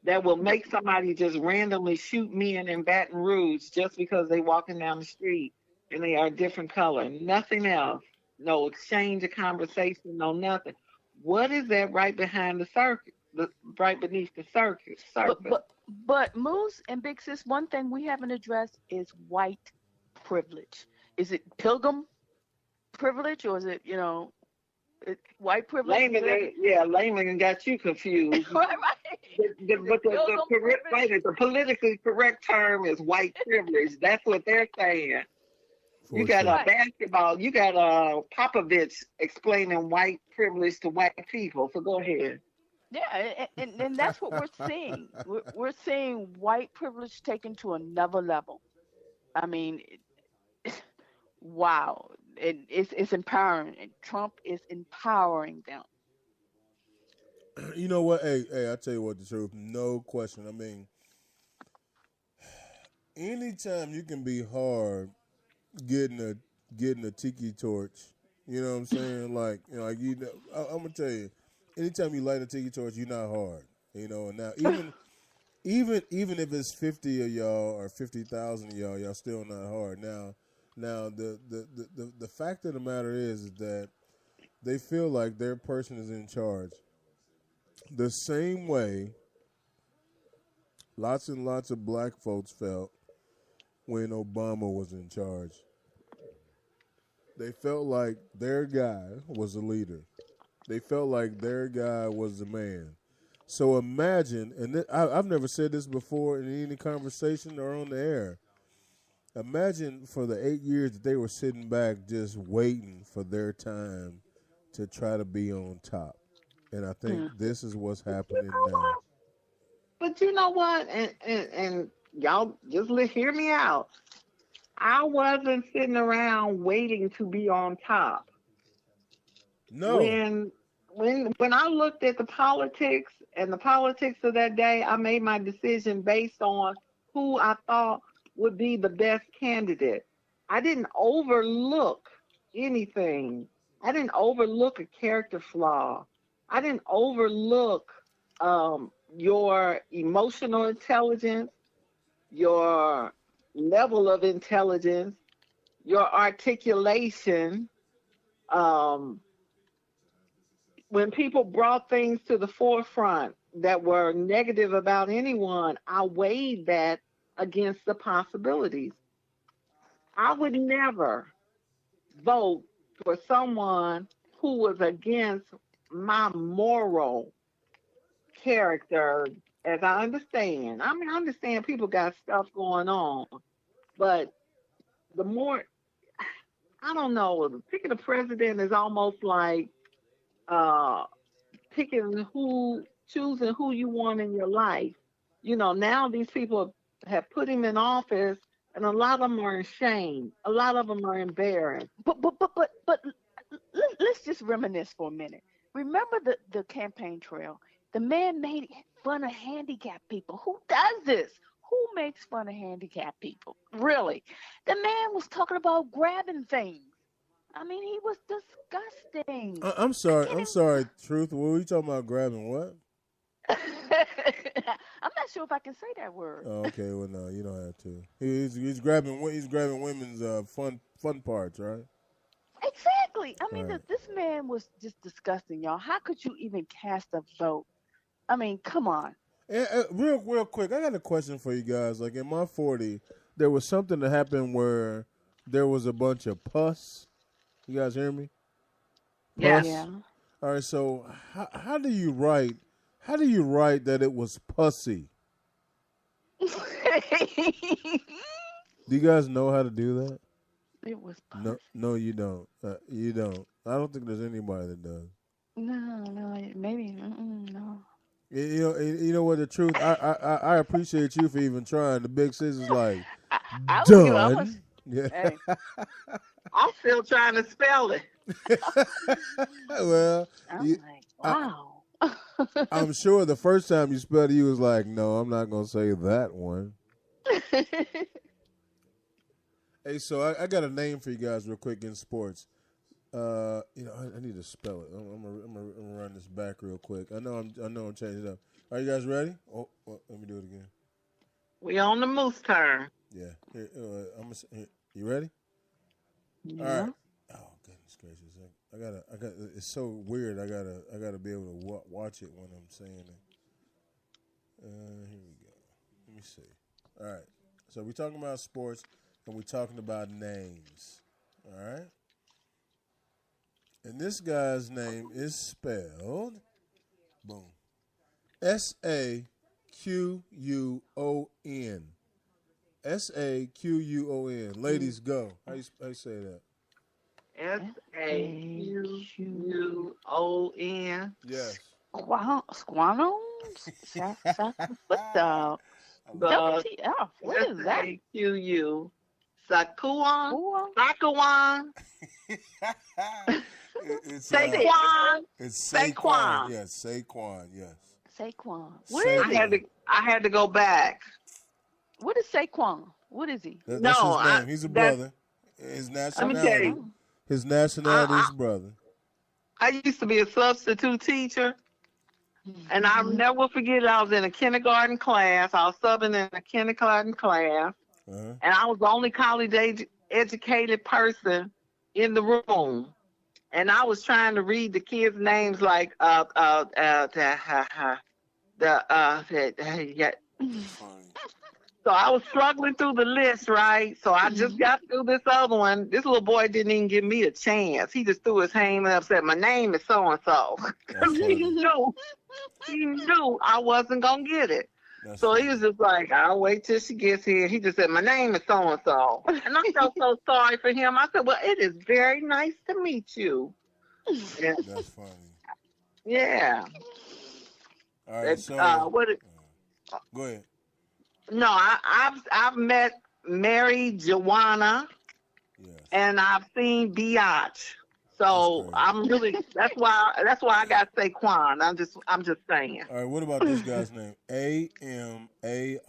that will make somebody just randomly shoot men in Baton Rouge just because they walking down the street and they are a different color? Nothing else. No exchange of conversation, no nothing. What is that right behind the circuit? Right beneath the surface. But Moose and Big Sis, one thing we haven't addressed is white privilege. Is it pilgrim privilege, or is it white privilege? Layman got you confused. Right. But the politically correct term is white privilege. That's what they're saying. For You got sure. a basketball. You got a Popovich explaining white privilege to white people. So go ahead. Yeah, and that's what we're seeing. We're seeing white privilege taken to another level. I mean, wow, it's empowering. And Trump is empowering them. You know what? Hey, I tell you what, the truth, no question. I mean, anytime you can be hard getting a tiki torch, you know what I'm saying? Like, I'm gonna tell you, anytime you light a tiki torch, you're not hard. And now even if it's 50 of y'all or 50,000 of y'all still not hard. Now the fact of the matter is that they feel like their person is in charge. The same way lots and lots of black folks felt when Obama was in charge. They felt like their guy was a leader. They felt like their guy was the man. So imagine, and I've never said this before in any conversation or on the air. Imagine for the 8 years that they were sitting back just waiting for their time to try to be on top. And I think this is what's happening now. But you know what? And y'all just hear me out. I wasn't sitting around waiting to be on top. No. When I looked at the politics and the politics of that day, I made my decision based on who I thought would be the best candidate. I didn't overlook anything. I didn't overlook a character flaw. I didn't overlook your emotional intelligence, your level of intelligence, your articulation. When people brought things to the forefront that were negative about anyone, I weighed that against the possibilities. I would never vote for someone who was against my moral character, as I understand. I mean, I understand people got stuff going on, but the more, I don't know, picking a president is almost like choosing who you want in your life. You know, now these people have put him in office, and a lot of them are ashamed. A lot of them are embarrassed. But let's just reminisce for a minute. Remember the campaign trail. The man made fun of handicapped people. Who does this? Who makes fun of handicapped people? Really? The man was talking about grabbing things. I mean, he was disgusting. I'm sorry, Truth. What were you talking about grabbing what? I'm not sure if I can say that word. Oh, okay, well, no, you don't have to. He's grabbing women's fun parts, right? Exactly. I mean, Right. this man was just disgusting, y'all. How could you even cast a vote? I mean, come on. Real quick, I got a question for you guys. Like in my 40, there was something that happened where there was a bunch of pus. You guys hear me? Yes. Pus. Yeah. All right. So how do you write? How do you write that it was pussy? Do you guys know how to do that? It was No, you don't. You don't. I don't think there's anybody that does. No, maybe no. You know what? The truth, I appreciate you for even trying. The big sis is like I was done. Yeah. Hey. I'm still trying to spell it. Well, I'm like, wow. I'm sure the first time you spelled it, you was like, "No, I'm not gonna say that one." Hey, so I got a name for you guys real quick in sports. I need to spell it. I'm gonna run this back real quick. I know I'm changing it up. Are you guys ready? Oh, let me do it again. We on the moose turn. Yeah. Here, you ready? Yeah. All right. Oh goodness gracious! I got. It's so weird. I gotta be able to watch it when I'm saying it. Here we go. Let me see. All right. So we're talking about sports and we're talking about names. All right. And this guy's name is spelled, boom, Saquon. Saquon. Ladies, go. How you say that? Saquon. Yes. Squano? What the? WTF? What is that? Saquon. Saquon. It's Saquon. It's Saquon. Yes, Saquon. Yes. Saquon. What is Saquon. he? I had to go back. What is Saquon? What is he? That's his name. He's a brother. His Let me tell nationality. you. His nationality is brother. I used to be a substitute teacher, and I'll never forget. I was in a kindergarten class. I was subbing in a kindergarten class, and I was the only college educated person in the room. And I was trying to read the kids' names like So I was struggling through the list, right? So I just got through this other one. This little boy didn't even give me a chance. He just threw his hand up, said, "My name is so and so." He knew I wasn't gonna get it. That's So funny. he was just like, "I'll wait till she gets here." He just said, "My name is so and so," and I felt so sorry for him. I said, "Well, it is very nice to meet you." Yeah. That's funny. Yeah. All right, so go ahead. No, I've met Mary Joanna, Yes. and I've seen Biatch. So I'm really that's why I got Saquon. I'm just saying. All right, what about this guy's name? Amari. Amari.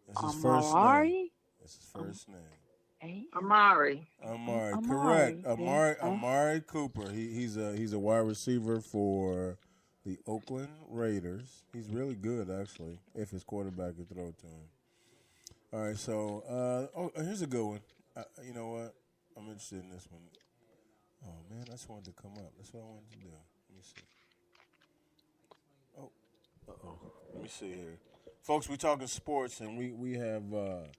That's his first name. That's his first name. Amari. Correct. Amari Cooper. He's a wide receiver for the Oakland Raiders. He's really good, actually, if his quarterback can throw to him. All right, so here's a good one. You know what? I'm interested in this one. Oh man, I just wanted to come up. That's what I wanted to do. Let me see. Let me see here, folks. We talking sports, and we have the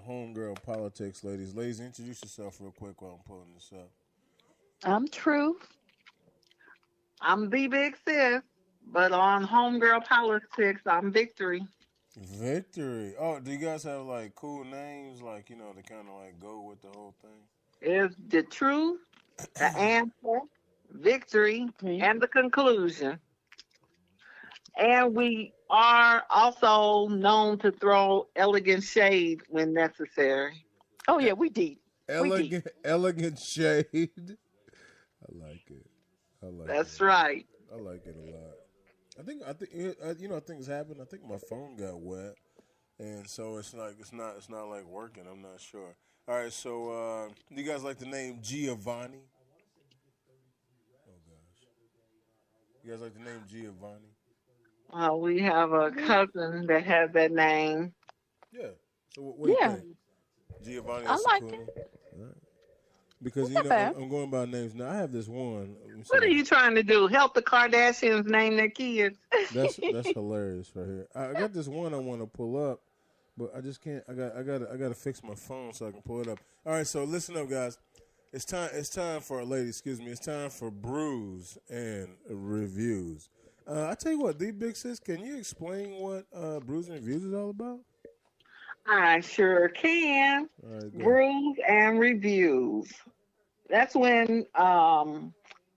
homegirl politics, ladies. Ladies, introduce yourself real quick while I'm pulling this up. I'm True. I'm the big sis, but on homegirl politics, I'm Victory. Victory. Oh, do you guys have like cool names, like to kind of like go with the whole thing? Is the truth, the answer, victory, and the conclusion. And we are also known to throw elegant shade when necessary. Oh yeah, we deep. Elegant shade. I like it. That's right. I like it a lot. I think things happened. I think my phone got wet, and so it's not like working. I'm not sure. All right, so do you guys like the name Giovanni? Oh gosh, you guys like the name Giovanni? We have a cousin that has that name. Yeah. So what do you think? Giovanni. I like it. All right. Because I'm going by names now. I have this one. What are you trying to do? Help the Kardashians name their kids? That's hilarious right here. I got this one I want to pull up, but I just can't. I got to fix my phone so I can pull it up. All right, so listen up, guys. It's time for a lady. Excuse me. It's time for brews and reviews. I tell you what, the big sis, can you explain what brews and reviews is all about? I sure can. Right, brews and reviews. That's when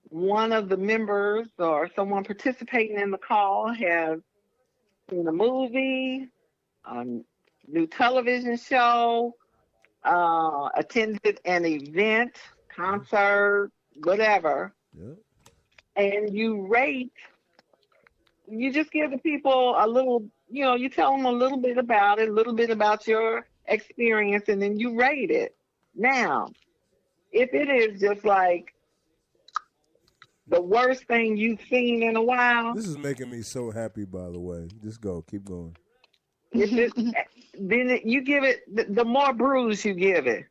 one of the members or someone participating in the call has seen a movie, a new television show, attended an event, concert, whatever. Yep. And you rate, you just give the people a little, you tell them a little bit about it, a little bit about your experience, and then you rate it. Now, if it is just like the worst thing you've seen in a while. This is making me so happy, by the way. Just go. Keep going. Then you give it, the more brews you give it.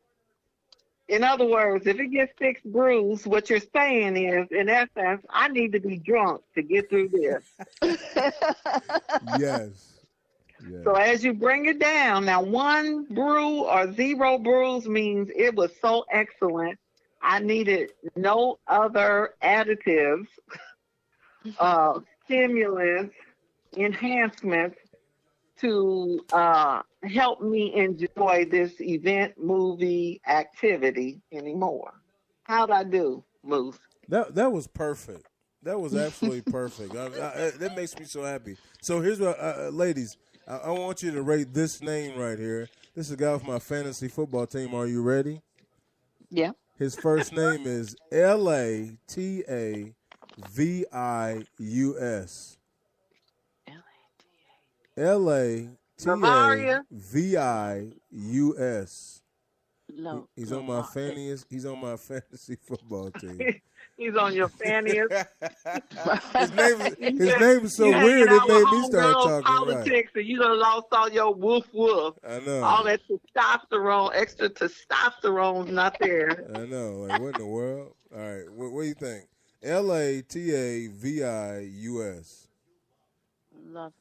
In other words, if it gets 6 brews, what you're saying is, in essence, I need to be drunk to get through this. Yes. So as you bring it down, now 1 brew or 0 brews means it was so excellent, I needed no other additives, stimulants, enhancements to help me enjoy this event, movie, activity anymore. How'd I do, Moose? That was perfect. That was absolutely perfect. That makes me so happy. So here's what, ladies, I want you to rate this name right here. This is a guy with my fantasy football team. Are you ready? Yeah. His first name is Latavius. Latavius. He's on my fantasy. He's on my fantasy football team. He's on your fantasy. His name is so weird. It made me start talking politics, right. And you done lost all your woof woof. I know. All that testosterone, extra testosterone's not there. I know. Like, what in the world? All right. What do you think? Latavius. La- All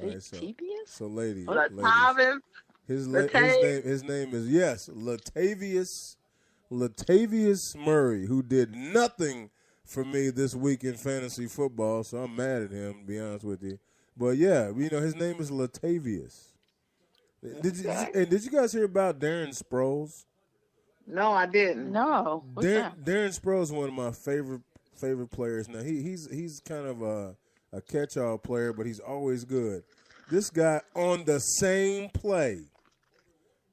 right, Tibius? so ladies, Latavius, his Latavius. name is yes, Latavius Murray, who did nothing for me this week in fantasy football, so I'm mad at him, to be honest with you. But yeah, his name is Latavius. Did you guys hear about Darren Sproles? No, I didn't. No. What's that? Darren Sproles is one of my favorite players. Now he's kind of a catch-all player, but he's always good. This guy on the same play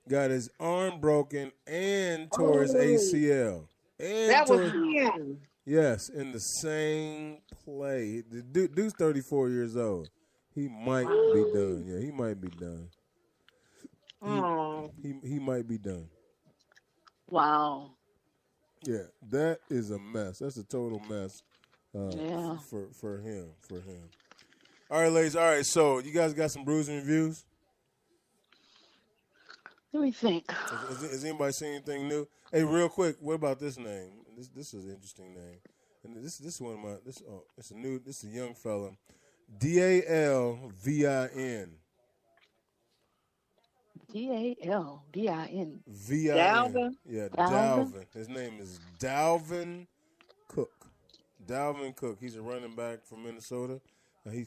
got his arm broken and tore his ACL. And That was him. Yes, in the same play. The dude's 34 years old. He might be done. Yeah, he might be done. He might be done. Wow. Yeah, that is a mess. That's a total mess. Yeah. For him. All right, ladies. All right, so you guys got some bruising reviews? Let me think. Has anybody seen anything new? Hey, real quick, what about this name? This is an interesting name, and this is one of my this a young fella, Dalvin. Dalvin. Dalvin? Yeah, Dalvin? Dalvin. His name is Dalvin Cook. Dalvin Cook. He's a running back from Minnesota. He's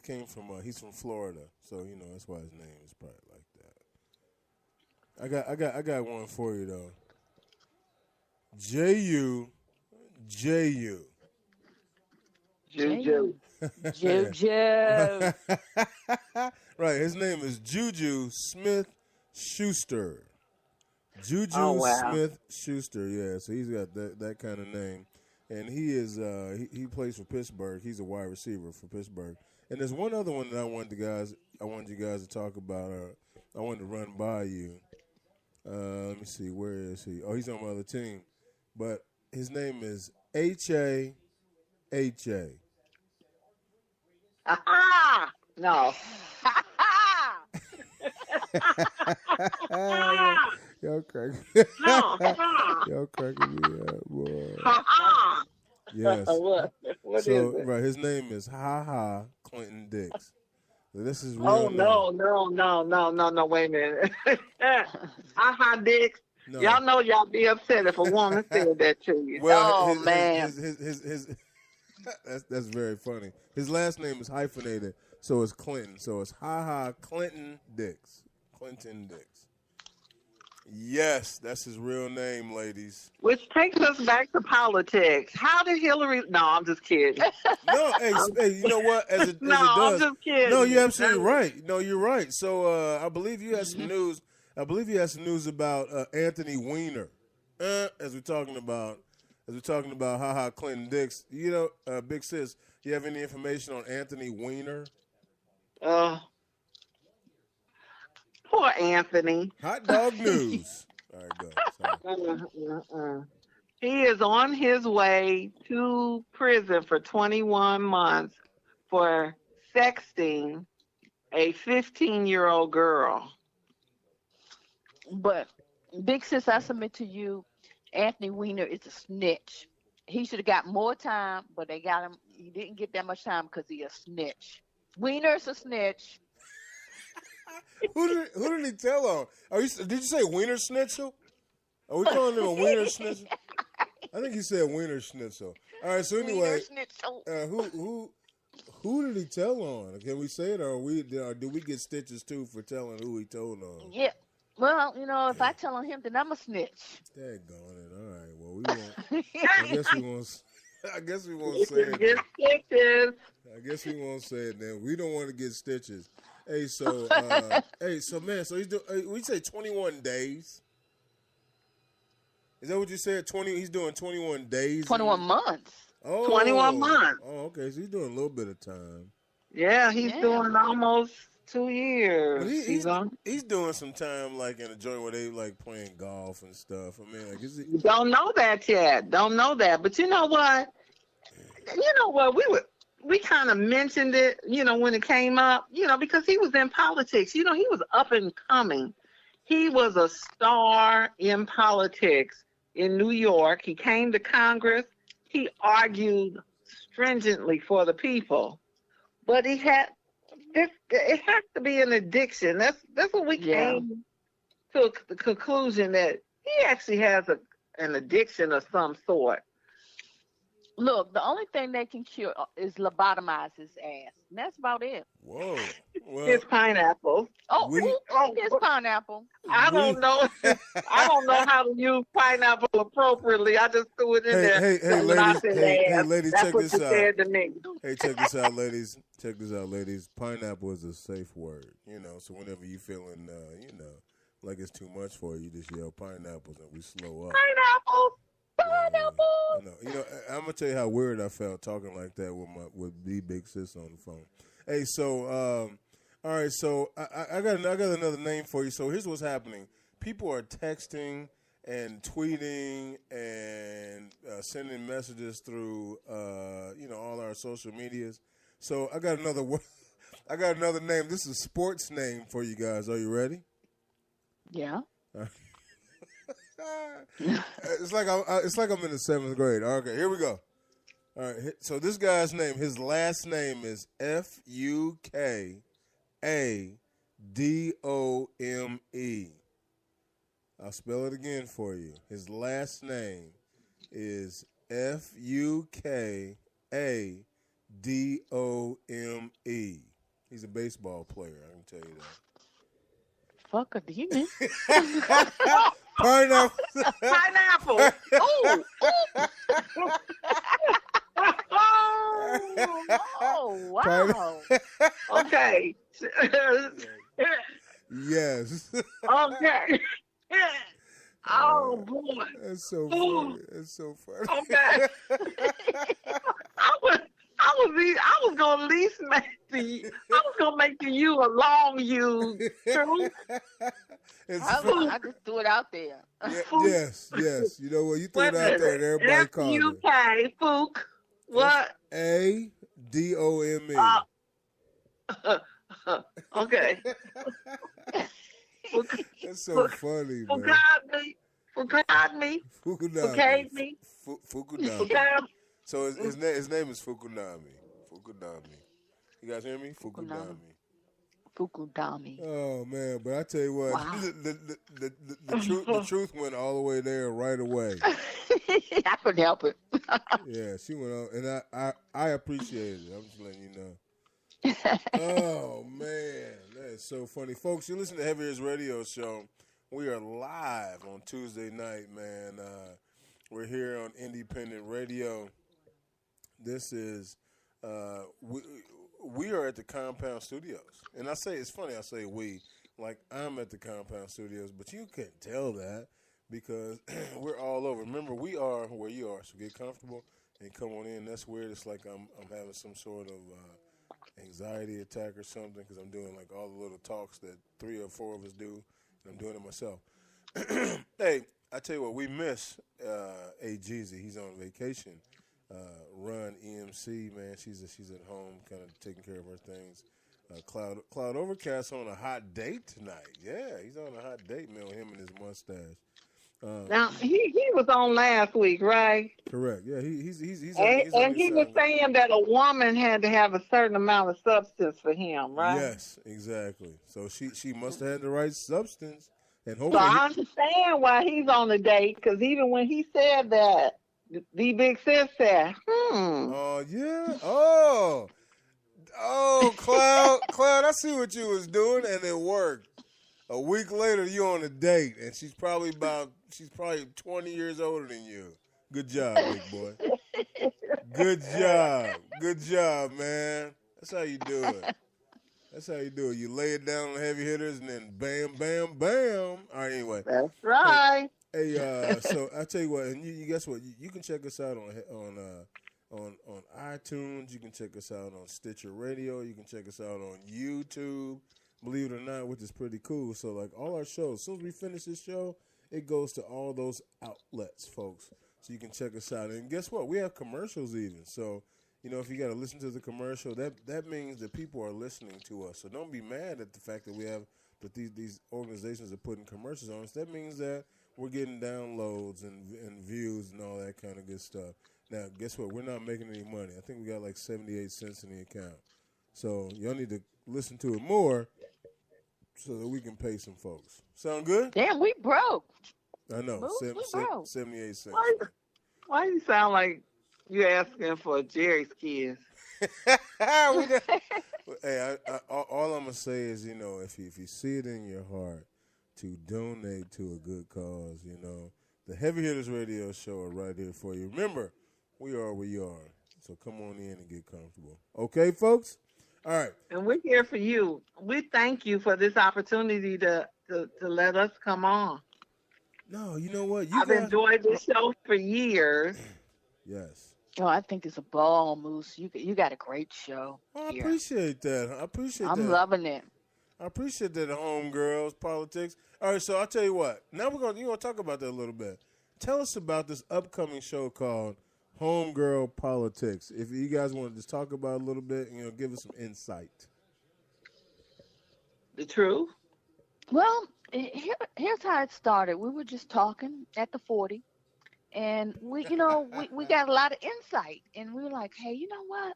from Florida, so that's why his name is probably like that. I got one for you though. Juju. Juju. Juju. Right, his name is Juju Smith-Schuster. Juju Smith-Schuster, yeah. So he's got that kind of name, and he is he plays for Pittsburgh. He's a wide receiver for Pittsburgh. And there's one other one that I wanted you guys to talk about. I wanted to run by you. Let me see, where is he? Oh, he's on my other team, but his name is H.A. No. Y'all cracking. No. Y'all cracking me up, boy. Yes. What is it? Right, his name is Clinton Dix. So this is real. No. Wait a minute. Dix. No. Y'all know y'all be upset if a woman said that to you. Well, man. His that's very funny. His last name is hyphenated, so it's Clinton. So it's Clinton Dix. Clinton Dix. Yes, that's his real name, ladies. Which takes us back to politics. How did Hillary? No, I'm just kidding. No, hey, you know what? As it does. I'm just kidding. No, you're absolutely right. No, you're right. So I believe you had some news. I believe you had some news about Anthony Weiner. As we're talking about Clinton Dix. Big Sis, you have any information on Anthony Weiner? Poor Anthony. Hot dog news. All right, go. He is on his way to prison for 21 months for sexting a 15-year-old girl. But, Big Sis, I submit to you, Anthony Weiner is a snitch. He should have got more time, but they got him. He didn't get that much time because he's a snitch. Weiner's a snitch. Who did he tell on? Did you say Wiener Schnitzel? Are we calling him a Wiener Schnitzel? I think he said Wiener Schnitzel. All right. So anyway, who did he tell on? Can we say it, or do we get stitches too for telling who he told on? Yeah. Well, if I tell on him, then I'm a snitch. Daggone it. All right. Well, we won't. I guess we won't say it. Get stitches. I guess we won't say it then. We don't want to get stitches. Hey, so man, so he's doing. We say 21 days. Is that what you said? He's doing 21 days. 21 months. Oh, 21 months. Oh, okay. So he's doing a little bit of time. Yeah, he's doing almost 2 years. He's doing some time like in a joint where they like playing golf and stuff. I mean, like, is he? Don't know that yet. Don't know that. But you know what? We kind of mentioned it, when it came up, because he was in politics. He was up and coming. He was a star in politics in New York. He came to Congress. he argued stringently for the people, but it has to be an addiction. That's what we came to the conclusion that he actually has an addiction of some sort. Look, the only thing they can cure is lobotomize his ass. And that's about it. Whoa. Well, His pineapple. His pineapple. I don't know. I don't know how to use pineapple appropriately. I just threw it in there. Hey, ladies. Hey, ladies, that's check what this you out. said to me. Hey, check this out, ladies. Check this out, ladies. Pineapple is a safe word, so whenever you feeling, like it's too much for you, just yell pineapples and we slow up. Pineapple. I'm gonna tell you how weird I felt talking like that with the big sis on the phone. Hey, so all right, so I got another name for you. So here's what's happening: people are texting and tweeting and sending messages through all our social medias. So I got another I got another name. This is a sports name for you guys. Are you ready? Yeah. It's like I'm in the 7th grade. Okay, here we go. All right, so this guy's name, his last name is Fukadome. I'll spell it again for you. His last name is Fukadome. He's a baseball player, I can tell you that. Fuck a demon. Pineapple. Pineapple. Oh, wow. Okay. Yes. Okay. Oh boy. That's so funny. That's so funny. Okay. I was gonna at least make the U a long U. True. I just threw it out there. Yes. You know what? You threw it out there and everybody called it. F-U-K, Fook. What? A-D-O-M-E. Okay. That's so funny, man. Fukadome. So his name is Fukudame. You guys hear me? Fukudame. Oh man, but I tell you what, wow. the truth went all the way there right away. I couldn't help it. Yeah, she went on, and I appreciate it. I'm just letting you know. Oh man, that is so funny, folks. You listen to Heavy Hitters Radio Show. We are live on Tuesday night, man. We're here on Independent Radio. This is we are at the Compound Studios, and I say it's funny. I say we, like I'm at the Compound Studios, but you can't tell that because we're all over. Remember, we are where you are, so get comfortable and come on in. That's weird. It's like I'm having some sort of anxiety attack or something because I'm doing like all the little talks that 3 or 4 of us do, and I'm doing it myself. Hey, I tell you what, we miss A. Jeezy. He's on vacation. Run EMC, man. She's at home, kind of taking care of her things. Cloud overcast on a hot date tonight. Yeah, he's on a hot date, man. With him and his mustache. Now he was on last week, right? Correct. Yeah, he's and he was saying that a woman had to have a certain amount of substance for him, right? Yes, exactly. So she must have had the right substance, and so hopefully. I understand why he's on the date because even when he said that. The big sis said, Oh, yeah. Oh, Cloud, I see what you was doing, and it worked. A week later, you on a date, and she's probably 20 years older than you. Good job, big boy. Good job, man. That's how you do it. You lay it down on the heavy hitters, and then bam, bam, bam. All right, anyway. That's right. Hey, so I tell you what, and you guess what? You can check us out on iTunes. You can check us out on Stitcher Radio. You can check us out on YouTube. Believe it or not, which is pretty cool. So like all our shows, as soon as we finish this show, it goes to all those outlets, folks. So you can check us out. And guess what? We have commercials even. So if you got to listen to the commercial, that means that people are listening to us. So don't be mad at the fact that these organizations are putting commercials on us. That means that we're getting downloads and views and all that kind of good stuff. Now, guess what? We're not making any money. I think we got like 78 cents in the account. So y'all need to listen to it more so that we can pay some folks. Sound good? Damn, we broke. I know. Moose, we broke. 78 cents. Why you sound like you asking for Jerry's kids? Hey, all I'm gonna say is, if you see it in your heart to donate to a good cause, the Heavy Hitters Radio Show are right here for you. Remember, we are where you are, so come on in and get comfortable. Okay, folks. All right. And we're here for you. We thank you for this opportunity to let us come on. No, you know what? I've enjoyed this show for years. Yes. Oh, I think it's a ball, Moose. You got a great show. I appreciate that. I'm loving it. I appreciate that, homegirls, politics. All right, so I'll tell you what. Now you're gonna talk about that a little bit. Tell us about this upcoming show called Homegirl Politics. If you guys want to just talk about it a little bit, give us some insight. The truth? Well, here's how it started. We were just talking at the 40. And we got a lot of insight, and we were like, hey, you know what?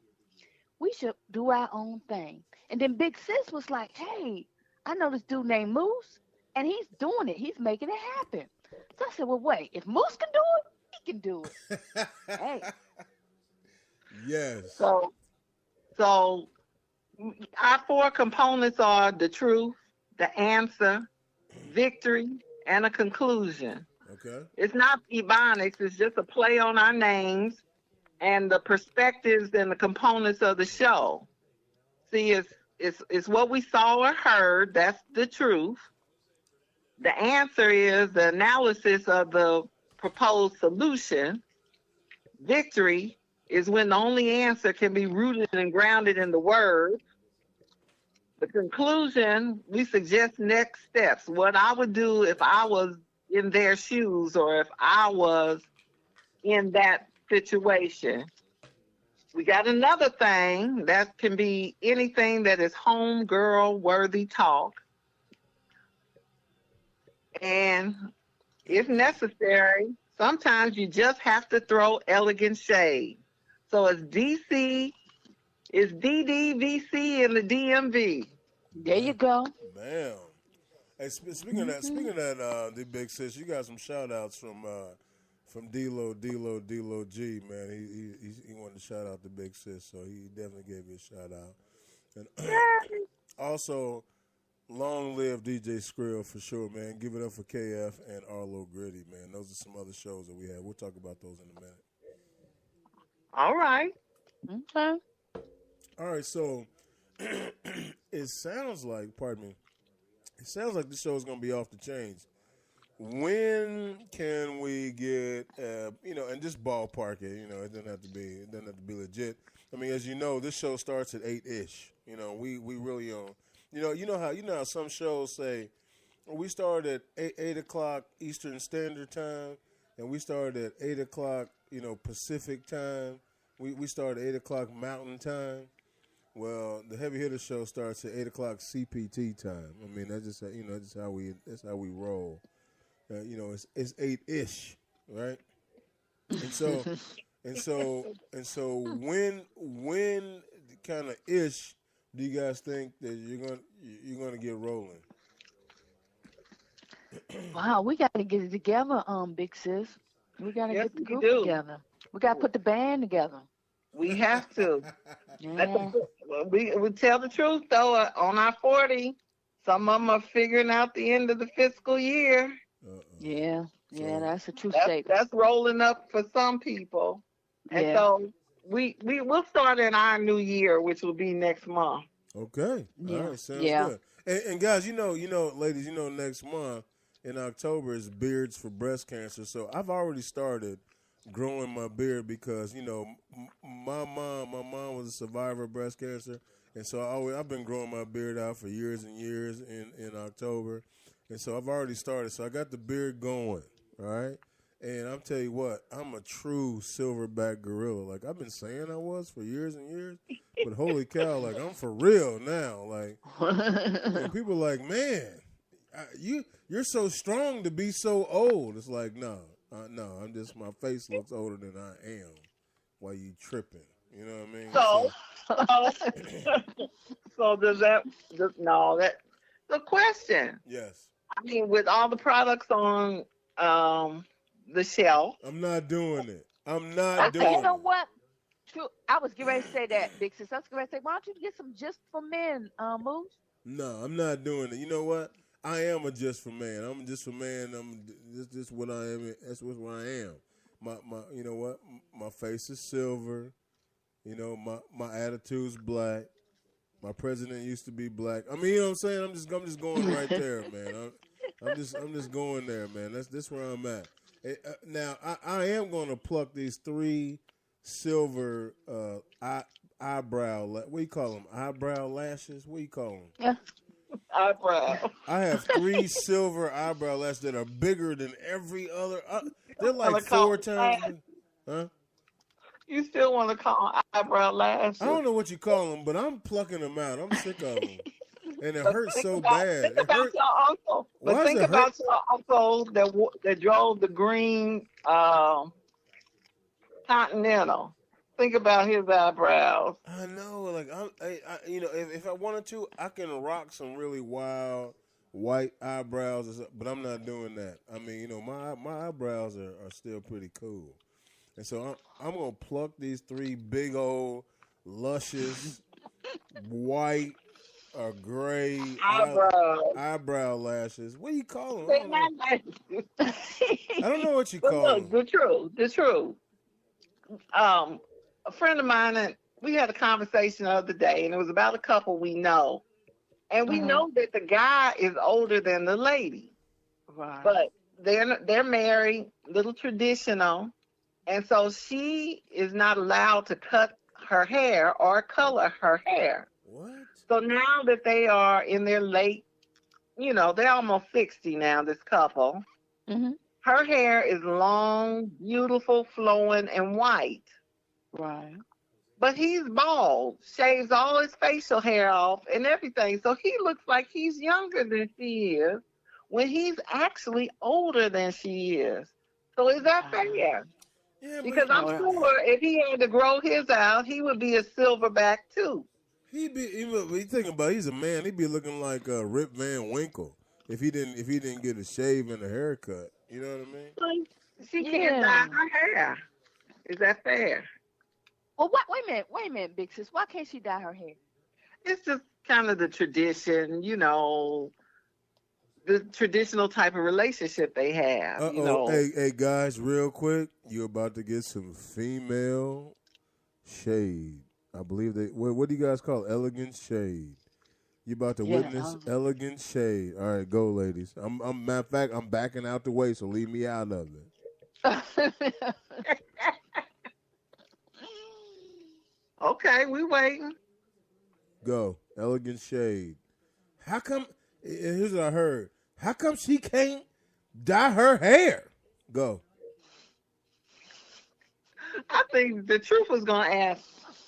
We should do our own thing. And then Big Sis was like, hey, I know this dude named Moose, and he's doing it. He's making it happen. So I said, well, wait, if Moose can do it, he can do it. Hey. Yes. So our 4 components are the truth, the answer, victory, and a conclusion. Okay. It's not Ebonics. It's just a play on our names and the perspectives and the components of the show. See, it's what we saw or heard. That's the truth. The answer is the analysis of the proposed solution. Victory is when the only answer can be rooted and grounded in the word. The conclusion, we suggest next steps. What I would do if I was in their shoes or if I was in that situation. We got another thing that can be anything that is homegirl worthy talk. And if necessary, sometimes you just have to throw elegant shade. So it's DC, it's DDVC in the DMV. There you go. Bam. Hey, speaking of that, the Big Sis, you got some shout outs from D-Lo G, man. He wanted to shout out the Big Sis, so he definitely gave you a shout out. And also, long live DJ Skrill for sure, man. Give it up for KF and Arlo Gritty, man. Those are some other shows that we have. We'll talk about those in a minute. All right. Okay. All right, so it sounds like, it sounds like this show is going to be off the chains. When can we get, and just ballpark it, it doesn't have to be legit. I mean, as you know, this show starts at 8-ish. We really you know how some shows say, we start at 8 o'clock Eastern Standard Time, and we start at 8 o'clock, Pacific Time. We start at 8 o'clock Mountain Time. Well, the Heavy Hitter Show starts at 8 o'clock CPT time. I mean, that's just that's how we roll. It's 8-ish, right? And so when kind of ish do you guys think that you're gonna get rolling? Wow, we got to get it together, Big Sis. We got to get the group together. We got to put the band together. We have to. Yeah. We tell the truth, though. On our 40, some of them are figuring out the end of the fiscal year. Yeah, that's a true statement. statement. That's rolling up for some people. And so we'll start in our new year, which will be next month. Okay. Yeah. All right, sounds good. And guys, ladies, next month in October is Beards for Breast Cancer. So I've already started growing my beard because my mom was a survivor of breast cancer, and so I've been growing my beard out for years and years in October, and so I've already started. So I got the beard going, all right. And I'm tell you what, I'm a true silverback gorilla. Like I've been saying I was for years and years, but holy cow, like I'm for real now. Like people are like, man, you're so strong to be so old. It's like no. No, I'm just, my face looks older than I am. while you tripping. You know what I mean? So, so does that? No, that the question. Yes. I mean, with all the products on the shelf. I'm not doing it. I'm not Okay, doing you know it. what? True. I was getting ready to say that, Big Sis. I was getting ready to say, why don't you get some just for men, Moose? No, I'm not doing it. You know what? I am a just for man. I'm just for man. This what I am. That's what I am. My you know what? My face is silver. You know, my attitude's black. My president used to be black. I mean, you know what I'm saying? I'm just going right there, man. I'm just going there, man. That's where I'm at. Now I am going to pluck these 3 silver eyebrow. What do you call them? Eyebrow lashes. What do you call them? Yeah. Eyebrow. I have 3 silver eyebrow lashes that are bigger than every other. They're like 4 times. Huh? You still want to call eyebrow lashes? I don't know what you call them, but I'm plucking them out. I'm sick of them, and it hurts so Think bad. about your uncle. But think about your uncle that drove the green Continental. Think about his eyebrows. I know, like you know, if I wanted to, I can rock some really wild white eyebrows, but I'm not doing that. I mean, you know, my eyebrows are still pretty cool, and so I'm gonna pluck these 3 big old luscious white or gray eyebrow lashes. What do you call them? I don't know what you call them. The truth. A friend of mine, and we had a conversation the other day, and it was about a couple we know. And we know that the guy is older than the lady. Right. But they're married, little traditional. And so she is not allowed to cut her hair or color her hair. What? So now that they are in their late, you know, they're almost 60 now, this couple. Mm-hmm. Her hair is long, beautiful, flowing, and white. Right. But he's bald, shaves all his facial hair off and everything. So he looks like he's younger than she is when he's actually older than she is. So is that fair? Yeah, because I'm sure if he had to grow his out, he would be a silverback too. He think about it, he's a man. He'd be looking like Rip Van Winkle if he didn't get a shave and a haircut. You know what I mean? She can't dye her hair. Is that fair? Well, wait a minute, Big Sis. Why can't she dye her hair? It's just kind of the tradition, you know, the traditional type of relationship they have. You know. Hey guys, real quick, you're about to get some female shade. I believe what do you guys call it? Elegant shade? You about to witness elegant shade. All right, go ladies. Matter of fact, I'm backing out the way, so leave me out of it. Okay, we waiting. Go. Elegant shade. How come, here's what I heard. How come she can't dye her hair? Go. I think the truth was going to ask.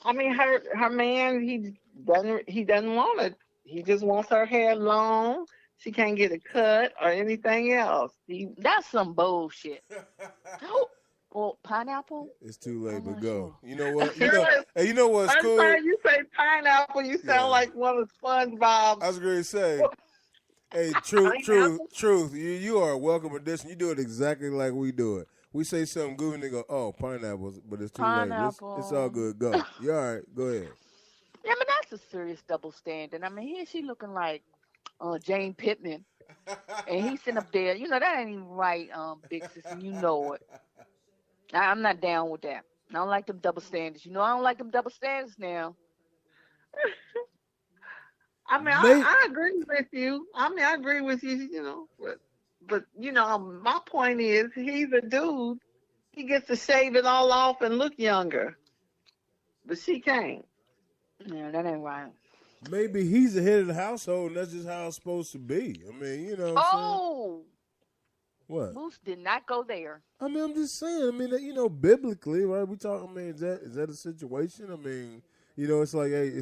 I mean, her man, he doesn't want it. He just wants her hair long. She can't get a cut or anything else. That's some bullshit. Well, pineapple? It's too late, but go. Sure. You know what? You know what's cool? Time you say pineapple, you sound like one of SpongeBob. I was going to say, hey, truth. You are a welcome addition. You do it exactly like we do it. We say something goofy and they go, oh, pineapples, but it's too late. It's all good. Go. You all right? Go ahead. Yeah, but that's a serious double standard. I mean, here she looking like Jane Pittman, and he's sitting up there. You know, that ain't even right, Big Sis, and you know it. I'm not down with that. I don't like them double standards. You know, I don't like them double standards now. I mean, I agree with you. I agree with you, you know. But you know, my point is, he's a dude. He gets to shave it all off and look younger. But she can't. Yeah, that ain't right. Maybe he's the head of the household, and that's just how it's supposed to be. I mean, you know what I'm saying? What? Moose did not go there. I mean, I'm just saying. I mean, you know, biblically, right? We talking. I mean, is that a situation? I mean, you know, it's like, hey,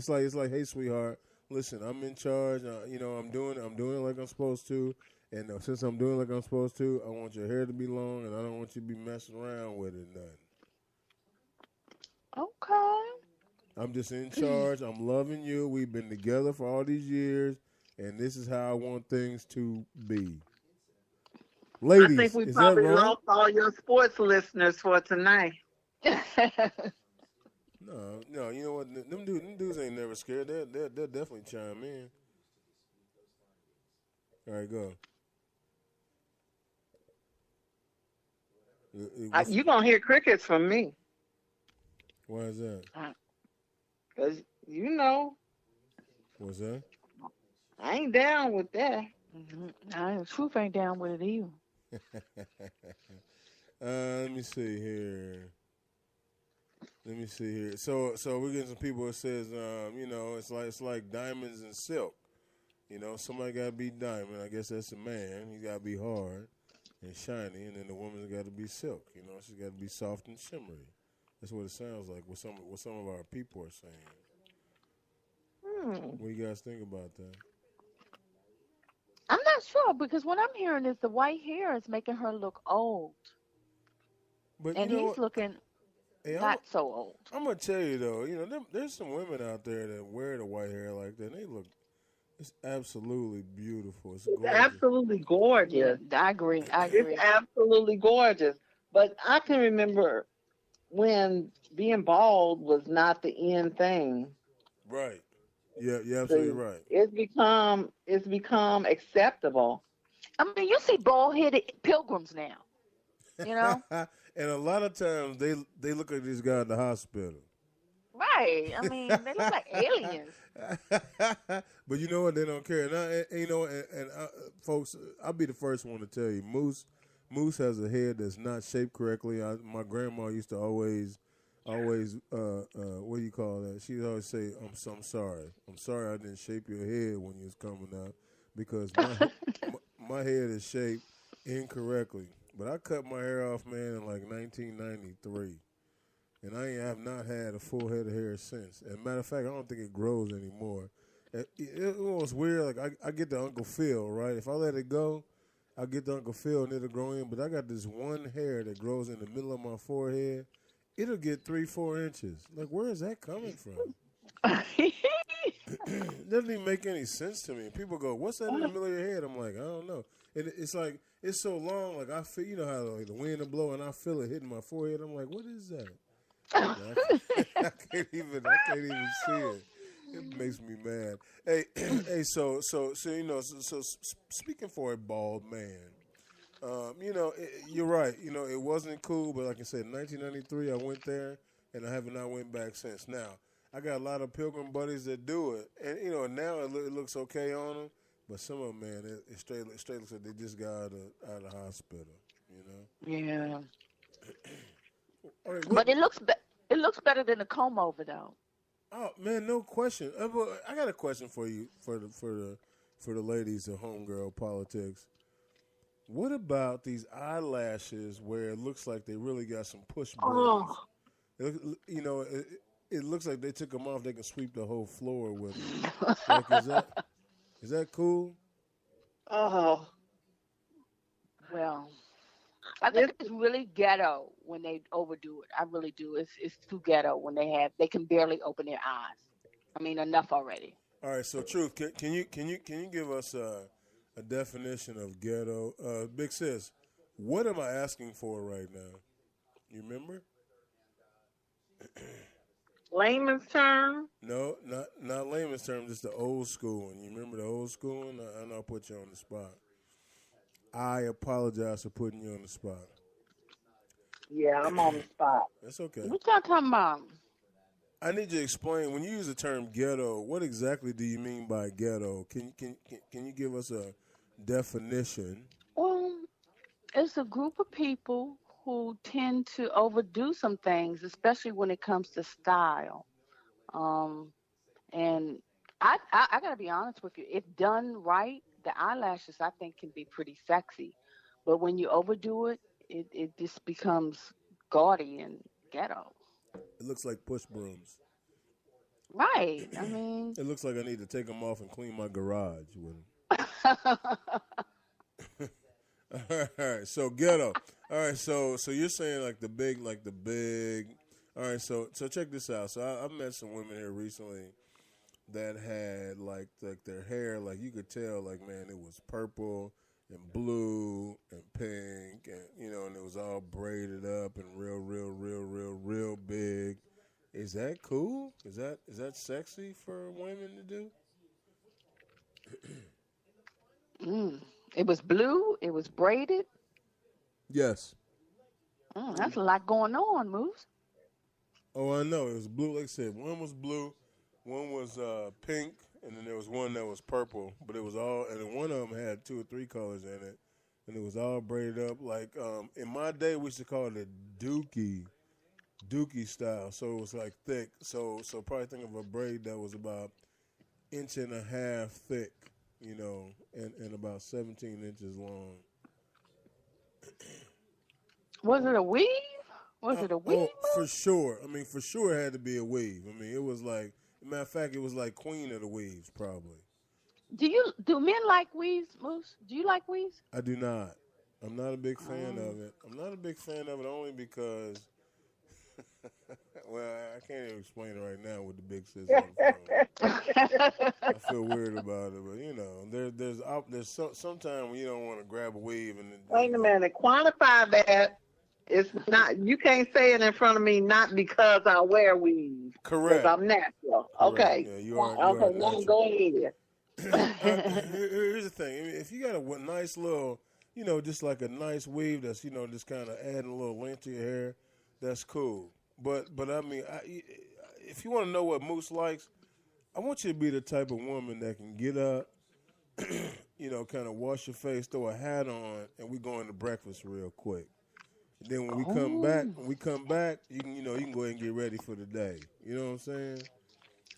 sweetheart, listen, I'm in charge. You know, I'm doing it like I'm supposed to, and since I'm doing it like I'm supposed to, I want your hair to be long, and I don't want you to be messing around with it, nothing. I'm just in charge. I'm loving you. We've been together for all these years, and this is how I want things to be. I think Ladies, we is that probably wrong? lost all your sports listeners for tonight. No, no. You know what? Them dudes ain't never scared. They'll definitely chime in. All right, go. What's, You're going to hear crickets from me. why is that? Because, What's that? I ain't down with that. The truth ain't down with it either. Let me see here. So we're getting some people that says, it's like diamonds and silk. Somebody got to be diamond. I guess that's a man. He got to be hard and shiny, and then the woman's got to be silk. She's got to be soft and shimmery. That's what it sounds like. What some of our people are saying. What do you guys think about that? I'm not sure because what I'm hearing is the white hair is making her look old, But and he's looking not so old. I'm gonna tell you though, there's some women out there that wear the white hair like that. And they look, it's absolutely beautiful. It's gorgeous. Absolutely gorgeous. I agree. It's absolutely gorgeous. But I can remember when being bald was not the end thing. Right. Yeah, you're absolutely right. It's become acceptable. I mean, you see bald-headed pilgrims now. And a lot of times they look like this guy in the hospital. Right. I mean, they look like aliens. But you know what? They don't care. And folks, I'll be the first one to tell you, Moose has a head that's not shaped correctly. My grandma used to always, what do you call that? She'd always say, I'm sorry. I'm sorry I didn't shape your head when you was coming up because my head is shaped incorrectly. But I cut my hair off, man, in like 1993. And I have not had a full head of hair since. As a matter of fact, I don't think it grows anymore. It was weird. Like, I get the Uncle Phil, right? If I let it go, I get the Uncle Phil and it'll grow in. But I got this one hair that grows in the middle of my forehead. It'll get 3-4 inches. Like, where is that coming from? It doesn't even make any sense to me. People go, what's that in the middle of your head? I'm like, I don't know. And it's like, it's so long, like I feel, how like the wind will blow and I feel it hitting my forehead. I'm like, what is that? I can't even see it. It makes me mad. Hey, so speaking for a bald man, you're right. It wasn't cool, but like I said, in 1993, I went there, and I have not went back since. Now, I got a lot of pilgrim buddies that do it, and now it looks okay on them. But some of them, man, it straight looks like they just got out of the hospital. Yeah. All right, but it looks better than a comb over though. Oh man, no question. I got a question for you for the ladies of homegirl politics. What about these eyelashes where it looks like they really got some push braids? It looks like they took them off. They can sweep the whole floor with them. Like, is that cool? Oh. Well, I think it's really ghetto when they overdo it. I really do. It's too ghetto when they can barely open their eyes. I mean, enough already. All right. So, Truth, can you give us a definition of ghetto? Big Sis, what am I asking for right now? You remember? Layman's term? No, not layman's term. Just the old school one. You remember the old school one? I know I put you on the spot. I apologize for putting you on the spot. Yeah, I'm on the spot. That's okay. What y'all talking about? I need you to explain, when you use the term ghetto, what exactly do you mean by ghetto? Can you give us a definition? Well, it's a group of people who tend to overdo some things, especially when it comes to style. And I gotta be honest with you, if done right, the eyelashes I think can be pretty sexy. But when you overdo it, it just becomes gaudy and ghetto. It looks like push brooms. Right. I mean, it looks like I need to take them off and clean my garage with them. All right. So ghetto. All right. So you're saying like the big. All right, so check this out. So I met some women here recently that had like their hair, like you could tell, like man, it was purple and blue and pink, and and it was all braided up and real big. Is that cool? Is that sexy for women to do? Mm. It was blue. It was braided. Yes. That's a lot going on, Moose. Oh, I know. It was blue. Like I said, one was blue, one was pink, and then there was one that was purple. But it was all, and then one of them had two or three colors in it, and it was all braided up. Like in my day, we used to call it a dookie style. So it was like thick. So probably think of a braid that was about inch and a half thick, and about 17 inches long. Was it a weave? Was it a weave? Oh, for sure. I mean, for sure it had to be a weave. I mean, it was like, matter of fact, it was like queen of the weaves, probably. Do men like weaves, Moose? Do you like weaves? I do not. I'm not a big fan of it. I'm not a big fan of it only because, well, I can't even explain it right now with the big sis on the phone. I feel weird about it, but there's sometimes when you don't want to grab a weave and Wait a minute, quantify that. It's not. You can't say it in front of me. Not because I wear weave. Correct. Because I'm natural. Correct. Okay. Yeah, you are. Okay. Now go ahead. Here's the thing. I mean, if you got a nice little, just like a nice weave that's, just kind of adding a little length to your hair, that's cool. But I mean, if you want to know what Moose likes, I want you to be the type of woman that can get up, kind of wash your face, throw a hat on, and we go into breakfast real quick. And then when we come back, you can you can go ahead and get ready for the day. You know what I'm saying?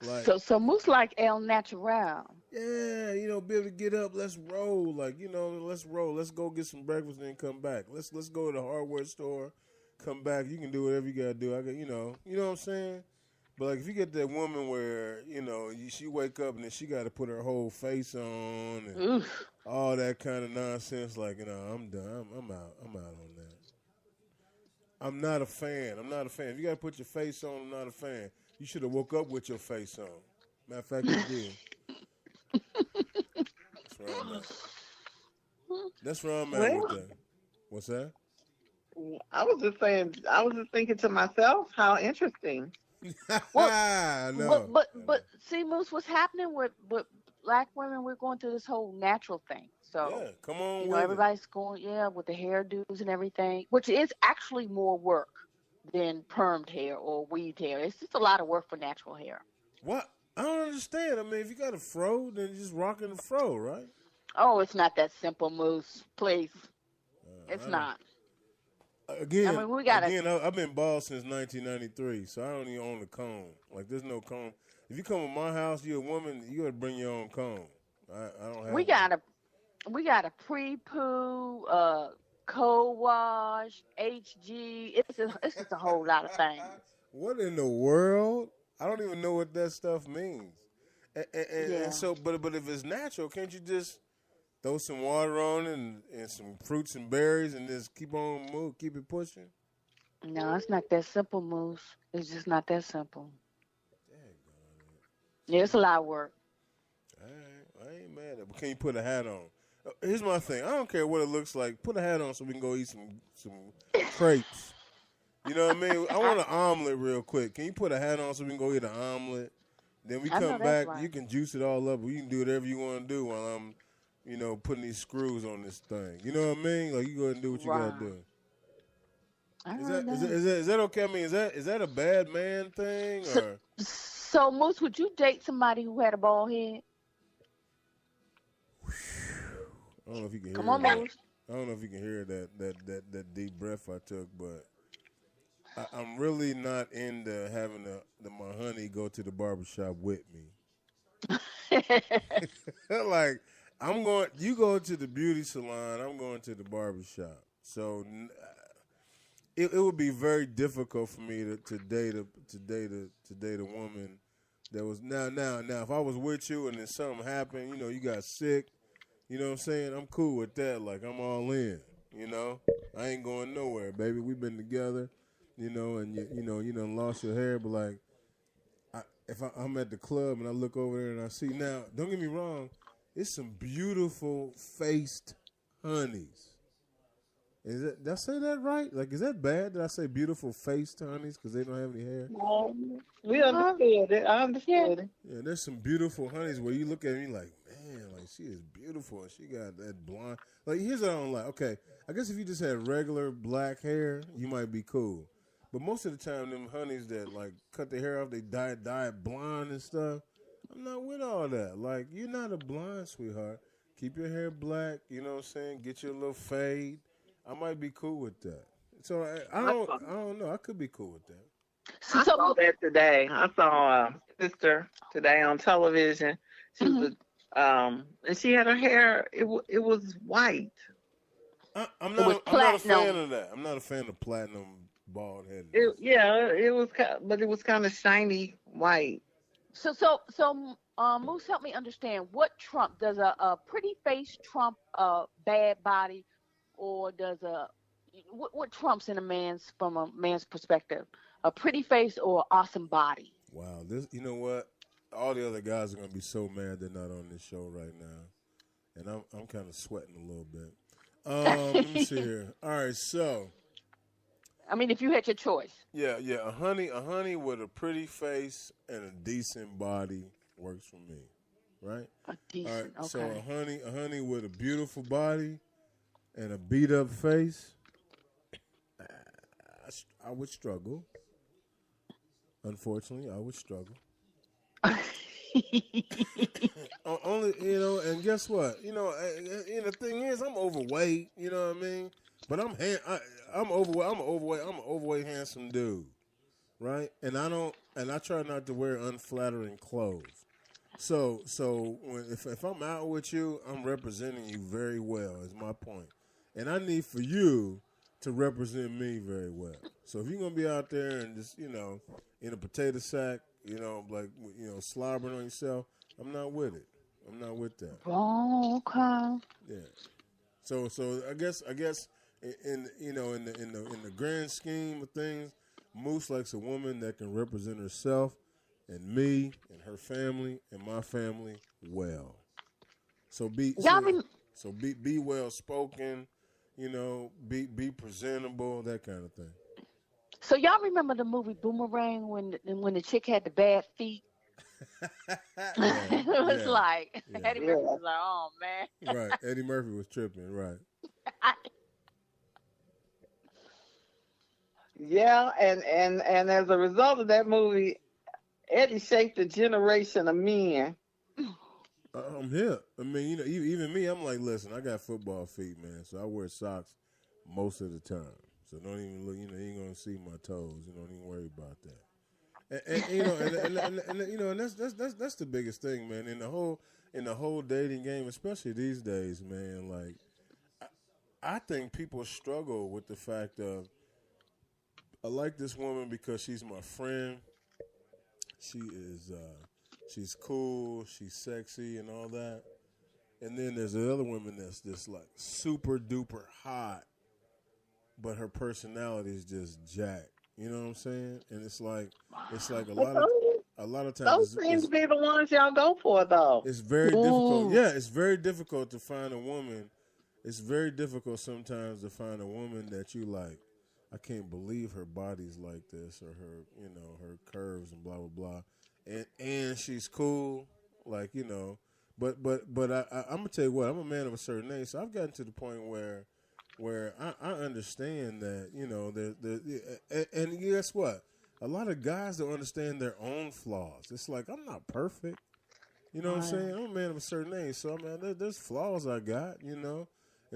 Like so Moose like El Natural. yeah, be able to get up, let's roll. Like, let's roll. Let's go get some breakfast and then come back. Let's go to the hardware store, come back. You can do whatever you gotta do. I got you know what I'm saying? But like if you get that woman where, she wake up and then she gotta put her whole face on and Oof. all that kind of nonsense, like, I'm done. I'm out. I'm out on that. I'm not a fan. If you got to put your face on, I'm not a fan. You should have woke up with your face on. Matter of fact, you did. That's where I'm at with that. What's that? I was just saying. I was just thinking to myself, how interesting. No. But see, Moose, what's happening with black women? We're going through this whole natural thing. So yeah, come on. everybody's going with the hairdos and everything, which is actually more work than permed hair or weaved hair. It's just a lot of work for natural hair. What? I don't understand. I mean, if you got a fro, then you're just rocking the fro, right? Oh, it's not that simple, Moose. Please, it's not. Again, I've been bald since 1993, so I don't even own a comb. Like, there's no comb. If you come to my house, you're a woman, you got to bring your own comb. I don't have. We got a pre-poo, co-wash, HG. It's just a whole lot of things. What in the world? I don't even know what that stuff means. And so, but if it's natural, can't you just throw some water on and some fruits and berries and just keep it pushing? No, it's not that simple, Moose. It's just not that simple. Yeah, it's a lot of work. All right, I ain't mad at it. But can you put a hat on? Here's my thing. I don't care what it looks like. Put a hat on so we can go eat some crepes. You know what I mean? I want an omelet real quick. Can you put a hat on so we can go eat an omelet? Then we come back. Right. You can juice it all up. You can do whatever you want to do while I'm, putting these screws on this thing. You know what I mean? Like, you go ahead and do what you got to do. Is that okay? I mean, is that a bad man thing? Or? So, Moose, would you date somebody who had a bald head? I don't know if you can hear. Come on, Moose. I don't know if you can hear that deep breath I took, but I'm really not into having my honey go to the barbershop with me. Like, you go to the beauty salon, I'm going to the barbershop. So it would be very difficult for me to date a woman that was now. If I was with you and then something happened, you got sick. You know what I'm saying? I'm cool with that. Like, I'm all in, I ain't going nowhere, baby. We've been together. and you done lost your hair, but like, I'm at the club and I look over there and I see now. Don't get me wrong, it's some beautiful faced honeys. Did I say that right? Like, is that bad? Did I say beautiful faced honeys because they don't have any hair? We understood it. I understood it. Yeah, there's some beautiful honeys where you look at me like, man, like she is beautiful and she got that blonde. Like, here's what I don't like. Okay, I guess if you just had regular black hair, you might be cool. But most of the time, them honeys that like cut their hair off, they dye it blonde and stuff. I'm not with all that. Like, you're not a blonde, sweetheart. Keep your hair black. You know what I'm saying? Get you a little fade. I might be cool with that. So I don't know. I could be cool with that. I saw that today. I saw a sister today on television. She was, and she had her hair. It was white. I'm not a fan of that. I'm not a fan of platinum bald head. It was, but it was kind of shiny white. So, Moose, help me understand. What Trump does a pretty face trump a bad body, or does what trumps from a man's perspective? A pretty face or awesome body? Wow, you know what? All the other guys are gonna be so mad they're not on this show right now, and I'm kind of sweating a little bit. Let me see here. All right, so. I mean, if you had your choice. Yeah. A honey with a pretty face and a decent body works for me, right? A decent. All right, okay. so a honey with a beautiful body and a beat up face. I would struggle. Unfortunately, I would struggle. Only, and guess what? The thing is, I'm overweight. You know what I mean? But I'm overweight. I'm an overweight, handsome dude, right? And I try not to wear unflattering clothes. So if I'm out with you, I'm representing you very well. Is my point, and I need for you to represent me very well. So if you're gonna be out there and just in a potato sack, slobbering on yourself, I'm not with it. I'm not with that. Oh, okay. Yeah. So I guess in the grand scheme of things, Moose likes a woman that can represent herself and me and her family and my family well. So be well spoken, be presentable, that kind of thing. So y'all remember the movie Boomerang when the chick had the bad feet? It was like Eddie Murphy was like, oh man. Right. Eddie Murphy was tripping, right. Yeah, and as a result of that movie, Eddie shaped a generation of men. I'm here. I mean, even me, I'm like, listen, I got football feet, man, so I wear socks most of the time. So don't even look, you ain't gonna see my toes. You don't even worry about that. And that's the biggest thing, man. In the whole dating game, especially these days, man. Like, I think people struggle with the fact of, I like this woman because she's my friend. She's cool, she's sexy, and all that. And then there's the other woman that's just like super duper hot, but her personality is just jacked. You know what I'm saying? And it's like a lot of times. Those seem to be the ones y'all go for, though. It's very difficult. Yeah, it's very difficult to find a woman. It's very difficult sometimes to find a woman that you like. I can't believe her body's like this, or her curves and blah blah blah, and she's cool, like But I'm gonna tell you what, I'm a man of a certain age, so I've gotten to the point where I understand that and guess what, a lot of guys don't understand their own flaws. It's like, I'm not perfect, you know what I'm saying? I'm a man of a certain age, so there's flaws I got, and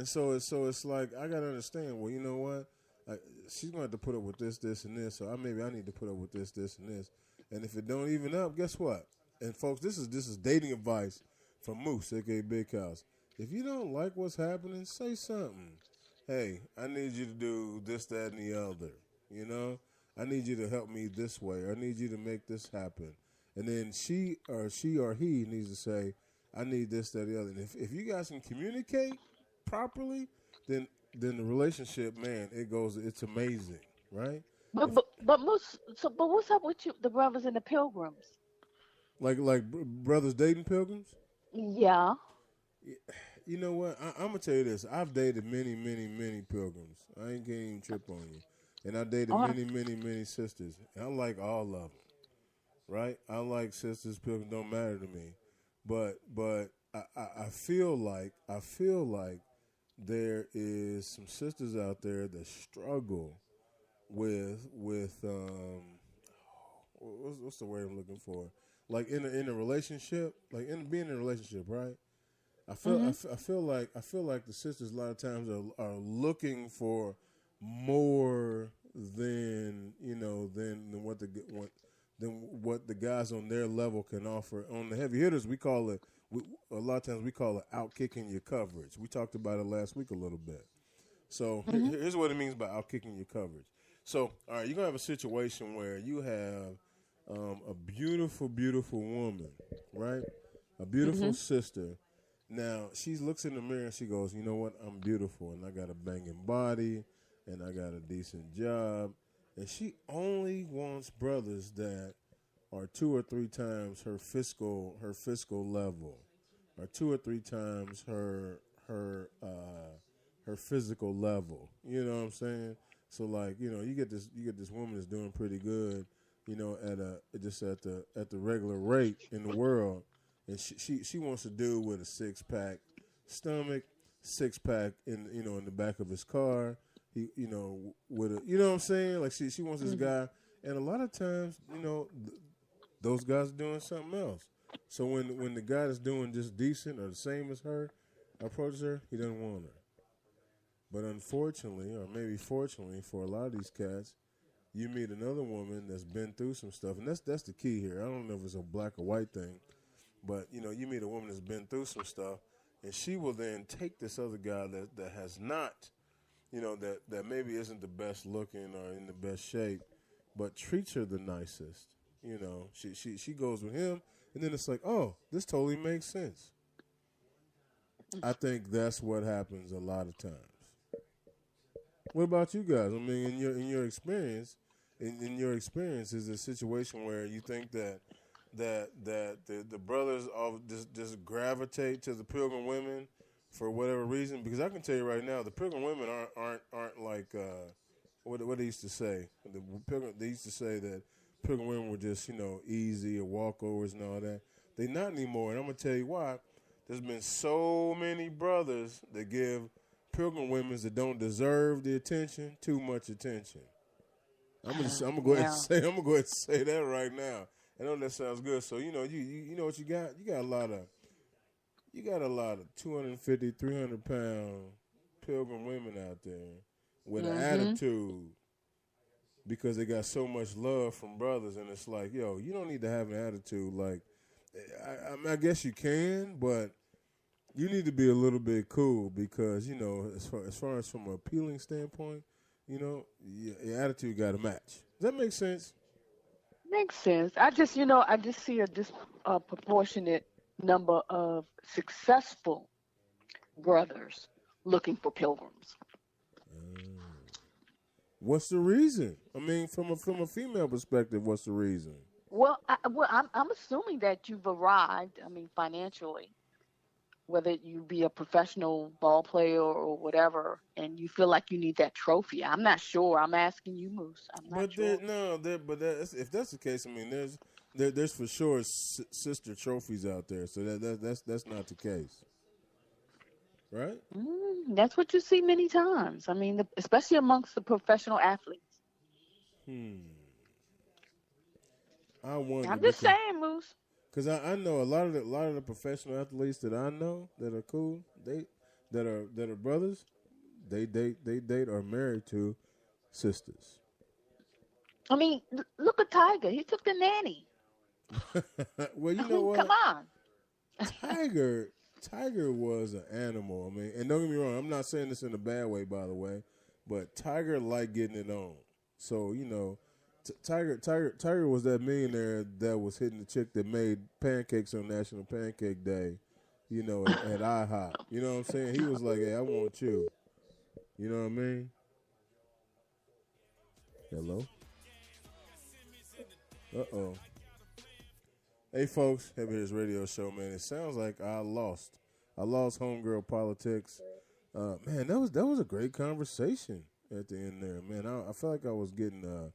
so it's like I gotta understand. Well, you know what? She's going to have to put up with this, and this. So maybe I need to put up with this, and this. And if it don't even up, guess what? And folks, this is dating advice from Moose, aka Big House. If you don't like what's happening, say something. Hey, I need you to do this, that, and the other. I need you to help me this way. I need you to make this happen. And then she or he needs to say, I need this, that, the other. And if you guys can communicate properly, then the relationship, man, it's amazing, right? But Moose, but what's up with you, the brothers and the pilgrims? Brothers dating pilgrims. Yeah. You know what? I'm gonna tell you this. I've dated many, many, many pilgrims. I ain't gonna even trip on you. And I dated Or many, many, many sisters. And I like all of them. Right? I like sisters. Pilgrims don't matter to me. But I feel like there is some sisters out there that struggle with what's the word I'm looking for? Like in a relationship, like in being in a relationship, right? mhm. I feel like the sisters a lot of times are looking for more than than what the guys on their level can offer. On the heavy hitters, a lot of times we call it out kicking your coverage. We talked about it last week a little bit. So Mhm. here's what it means by out kicking your coverage. So all right, you're gonna have a situation where you have a beautiful, beautiful woman, right? A beautiful Mhm. sister. Now she looks in the mirror and she goes, "You know what? I'm beautiful, and I got a banging body, and I got a decent job." And she only wants brothers that are two or three times her fiscal level, or two or three times her physical level. You know what I'm saying? So like you get this woman that's doing pretty good, at a just at the regular rate in the world, and she wants to do with a 6 pack stomach, 6 pack in the back of his car. He with a what I'm saying, like she wants this Mhm. guy, and a lot of times those guys are doing something else. So when the guy that's doing just decent or the same as her approaches her, he doesn't want her. But unfortunately, or maybe fortunately for a lot of these cats, you meet another woman that's been through some stuff, and that's the key here. I don't know if it's a black or white thing, but you meet a woman that's been through some stuff, and she will then take this other guy that has not, that maybe isn't the best looking or in the best shape, but treats her the nicest. She goes with him, and then it's like, oh, this totally makes sense. I think that's what happens a lot of times. What about you guys? I mean, in your experience, in your experience, is a situation where you think that the brothers all just gravitate to the pilgrim women for whatever reason? Because I can tell you right now, the pilgrim women aren't like what they used to say. They used to say that pilgrim women were just easy or walkovers and all that. They not anymore, and I'm gonna tell you why. There's been so many brothers that give pilgrim women that don't deserve the attention too much attention. I'm gonna go ahead and Yeah. say I'm gonna go ahead and say that right now. I know that sounds good. So you know what you got? You got a lot of 250, 300 pound pilgrim women out there with an Mhm. attitude because they got so much love from brothers, and it's like, yo, you don't need to have an attitude. Like, I guess you can, but you need to be a little bit cool because as far as from an appealing standpoint, your attitude got to match. Does that make sense? Makes sense. I just see a disproportionate number of successful brothers looking for pilgrims. What's the reason? I mean, from a female perspective, what's the reason? I'm assuming that you've arrived. I mean, financially, whether you be a professional ball player or whatever, and you feel like you need that trophy. I'm not sure. I'm asking you, Moose. I'm not But sure. if that's the case, I mean, there's for sure sister trophies out there. So that's not the case, right? That's what you see many times. I mean, especially amongst the professional athletes. Hmm. I wonder I'm just because saying, Moose. I know a lot of the professional athletes that I know that are cool. That are brothers. They date or married to sisters. I mean, look at Tiger. He took the nanny. Well, you I know mean, come what? on. Tiger was an animal. I mean, and don't get me wrong, I'm not saying this in a bad way, by the way, but Tiger liked getting it on. So Tiger was that millionaire that was hitting the chick that made pancakes on National Pancake Day. At IHOP. You know what I'm saying? He was like, "Hey, I want you." You know what I mean? Hello. Uh-oh. Hey, folks. Heavy Hitters Radio Show, man. It sounds like I lost. I lost homegirl politics. Man, that was a great conversation at the end there, man. I felt like I was getting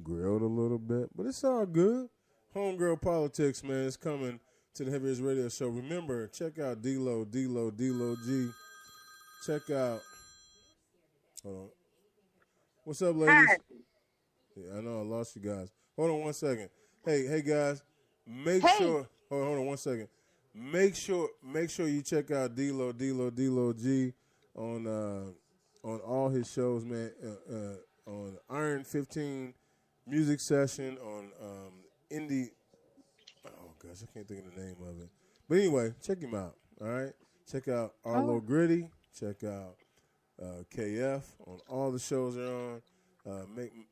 grilled a little bit, but it's all good. Homegirl politics, man, is coming to the Heavy Hitters Radio Show. Remember, check out D-Lo G. Check out. Hold on. What's up, ladies? Hi. Yeah, I know I lost you guys. Hold on one second. Hey guys, make Hey. sure. Hold on one second. Make sure you check out D-Lo G on all his shows, man. On Iron 15 Music Session on Indie. Oh gosh, I can't think of the name of it. But anyway, check him out. All right, check out Arlo Gritty. Check out KF on all the shows they're on.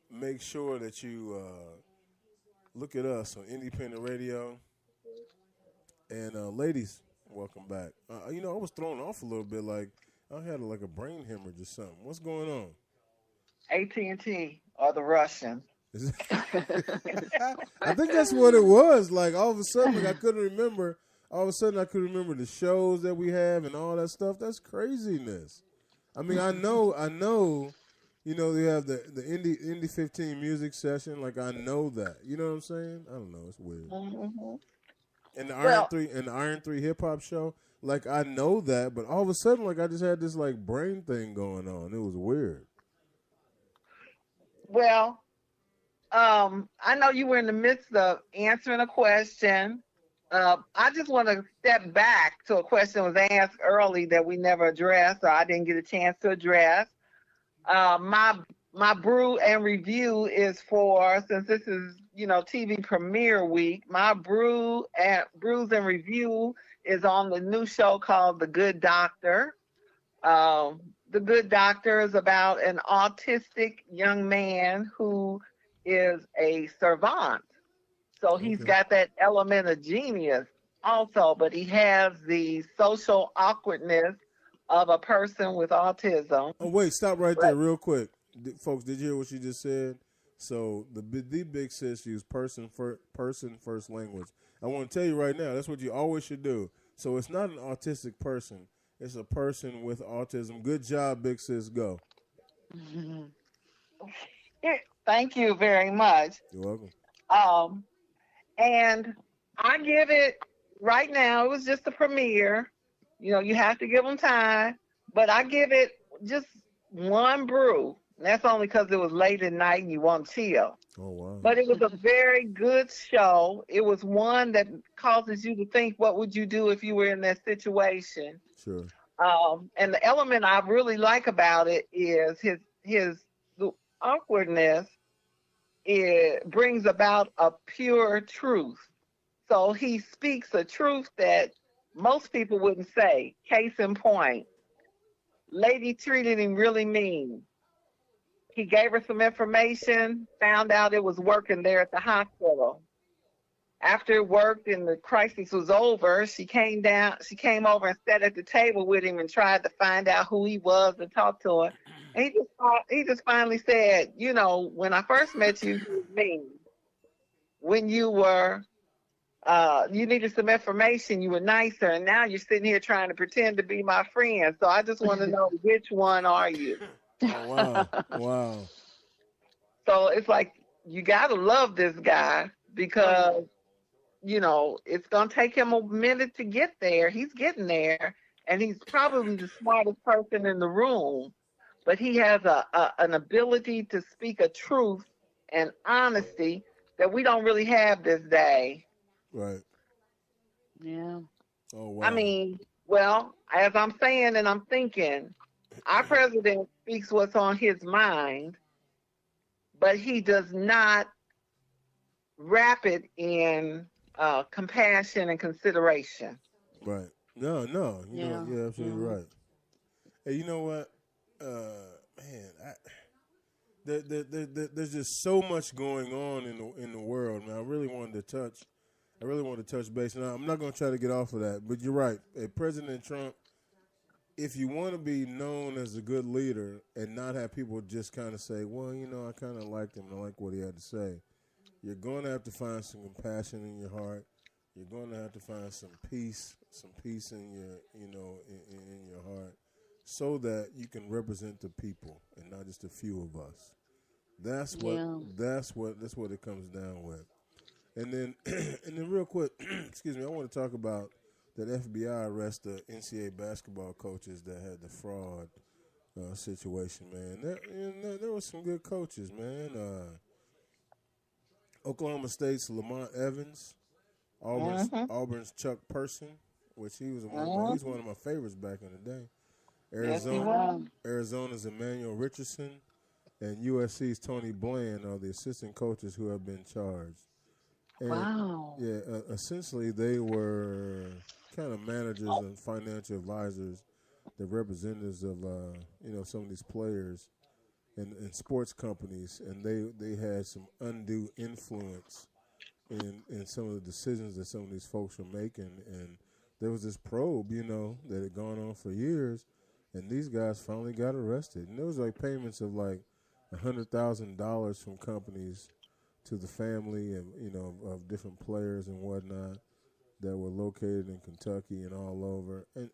Make sure that you look at us on Independent Radio. And ladies, welcome back. I was thrown off a little bit, like I had like a brain hemorrhage or something. What's going on? AT&T or the Russian. I think that's what it was. Like all of a sudden, like I couldn't remember. All of a sudden, I could remember the shows that we have and all that stuff. That's craziness. I mean, I know. You know, they have the Indie 15 music session. Like I know that. You know what I'm saying? I don't know. It's weird. Mm-hmm. And the Iron 3 hip hop show. Like I know that, but all of a sudden, like I just had this like brain thing going on. It was weird. Well, I know you were in the midst of answering a question. I just want to step back to a question that was asked early that we never addressed, or I didn't get a chance to address. My brew and review is for, since this is TV premiere week. My brews and review is on the new show called The Good Doctor. The Good Doctor is about an autistic young man who is a savant. So he's got that element of genius also, but he has the social awkwardness of a person with autism. Oh, wait, stop right there real quick. Folks, did you hear what she just said? So the big sis used person first language. I want to tell you right now, that's what you always should do. So it's not an autistic person. It's a person with autism. Good job, big sis. Go. Thank you very much. You're welcome. And I give it, right now, it was just a premiere. You have to give them time. But I give it just one brew. That's only because it was late at night and you want to chill. Oh, wow. But it was a very good show. It was one that causes you to think, what would you do if you were in that situation? Sure. And the element I really like about it is his awkwardness. It brings about a pure truth. So he speaks a truth that most people wouldn't say. Case in point, lady treated him really mean. He gave her some information, found out it was working there at the hospital. After it worked and the crisis was over, she came over and sat at the table with him and tried to find out who he was and talk to him. And he just finally said, when I first met you, you were mean. When you were, you needed some information, you were nicer, and now you're sitting here trying to pretend to be my friend. So I just want to know, which one are you? Oh, wow. Wow. So it's like, you got to love this guy because, it's going to take him a minute to get there. He's getting there, and he's probably the smartest person in the room. But he has an ability to speak a truth and honesty that we don't really have this day. Right. Yeah. Oh, wow. I mean, well, as I'm saying and I'm thinking, our president speaks what's on his mind, but he does not wrap it in compassion and consideration. Right. No. You're absolutely right. Hey, you know what? Man, there's just so much going on in the world, man. I really wanted to touch base. Now, I'm not going to try to get off of that, but you're right. Hey, President Trump, if you want to be known as a good leader and not have people just kind of say, well, I kind of liked him and I like what he had to say, you're going to have to find some compassion in your heart. You're going to have to find some peace in your, in your heart, so that you can represent the people and not just a few of us. That's what it comes down with. And then real quick, excuse me, I want to talk about that FBI arrest the NCAA basketball coaches that had the fraud situation, man. There were some good coaches, man. Oklahoma State's Lamont Evans, Auburn's Chuck Person, which he's one of my favorites back in the day. Arizona's Emmanuel Richardson, and USC's Tony Bland are the assistant coaches who have been charged. And, wow. Yeah, essentially they were kind of managers and financial advisors, the representatives of some of these players and sports companies, and they had some undue influence in some of the decisions that some of these folks were making. And there was this probe, that had gone on for years, and these guys finally got arrested. And there was like payments of like $100,000 from companies to the family and of different players and whatnot that were located in Kentucky and all over. And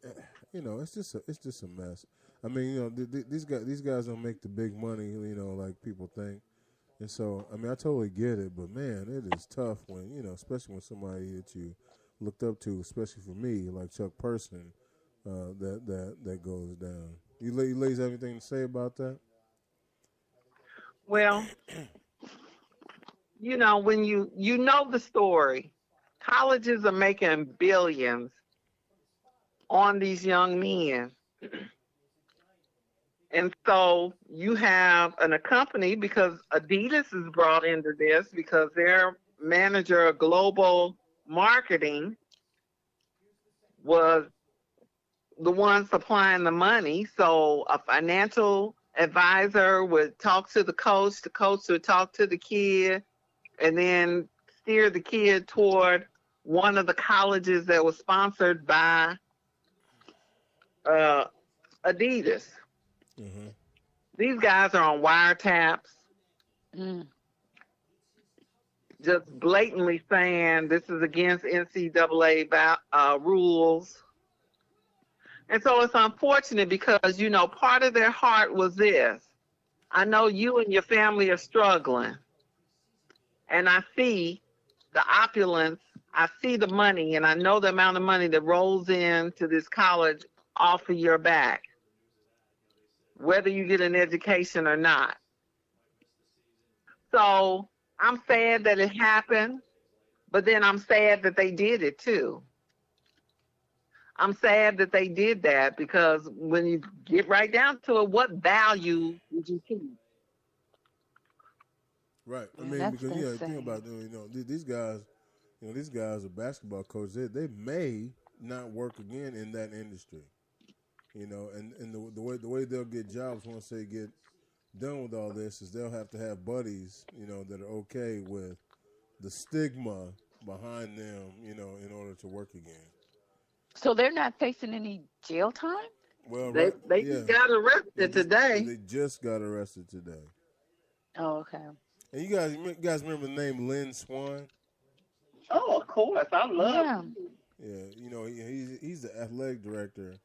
it's just a mess. I mean, these guys don't make the big money, like people think. And so, I mean, I totally get it, but man, it is tough when, especially when somebody that you looked up to, especially for me, like Chuck Person, that goes down. You ladies have anything to say about that? Well, when you know the story, colleges are making billions on these young men. And so you have a company, because Adidas is brought into this because their manager of global marketing was the one supplying the money. So a financial advisor would talk to the coach would talk to the kid, and then steer the kid toward one of the colleges that was sponsored by Adidas. Mm-hmm. These guys are on wiretaps, just blatantly saying this is against NCAA rules. And so it's unfortunate because, part of their heart was this. I know you and your family are struggling, and I see the opulence, I see the money, and I know the amount of money that rolls into this college off of your back, whether you get an education or not. So I'm sad that it happened, but then I'm sad that they did it too. I'm sad that they did that because when you get right down to it, what value would you keep? Right. I mean, because think about these guys. These guys are basketball coaches. They may not work again in that industry. And the way they'll get jobs once they get done with all this is they'll have to have buddies, that are okay with the stigma behind them, in order to work again. So they're not facing any jail time? Well, they just got arrested today. They just got arrested today. Oh, okay. And you guys remember the name Lynn Swan? Oh, of course. I love him. Yeah, he's the athletic director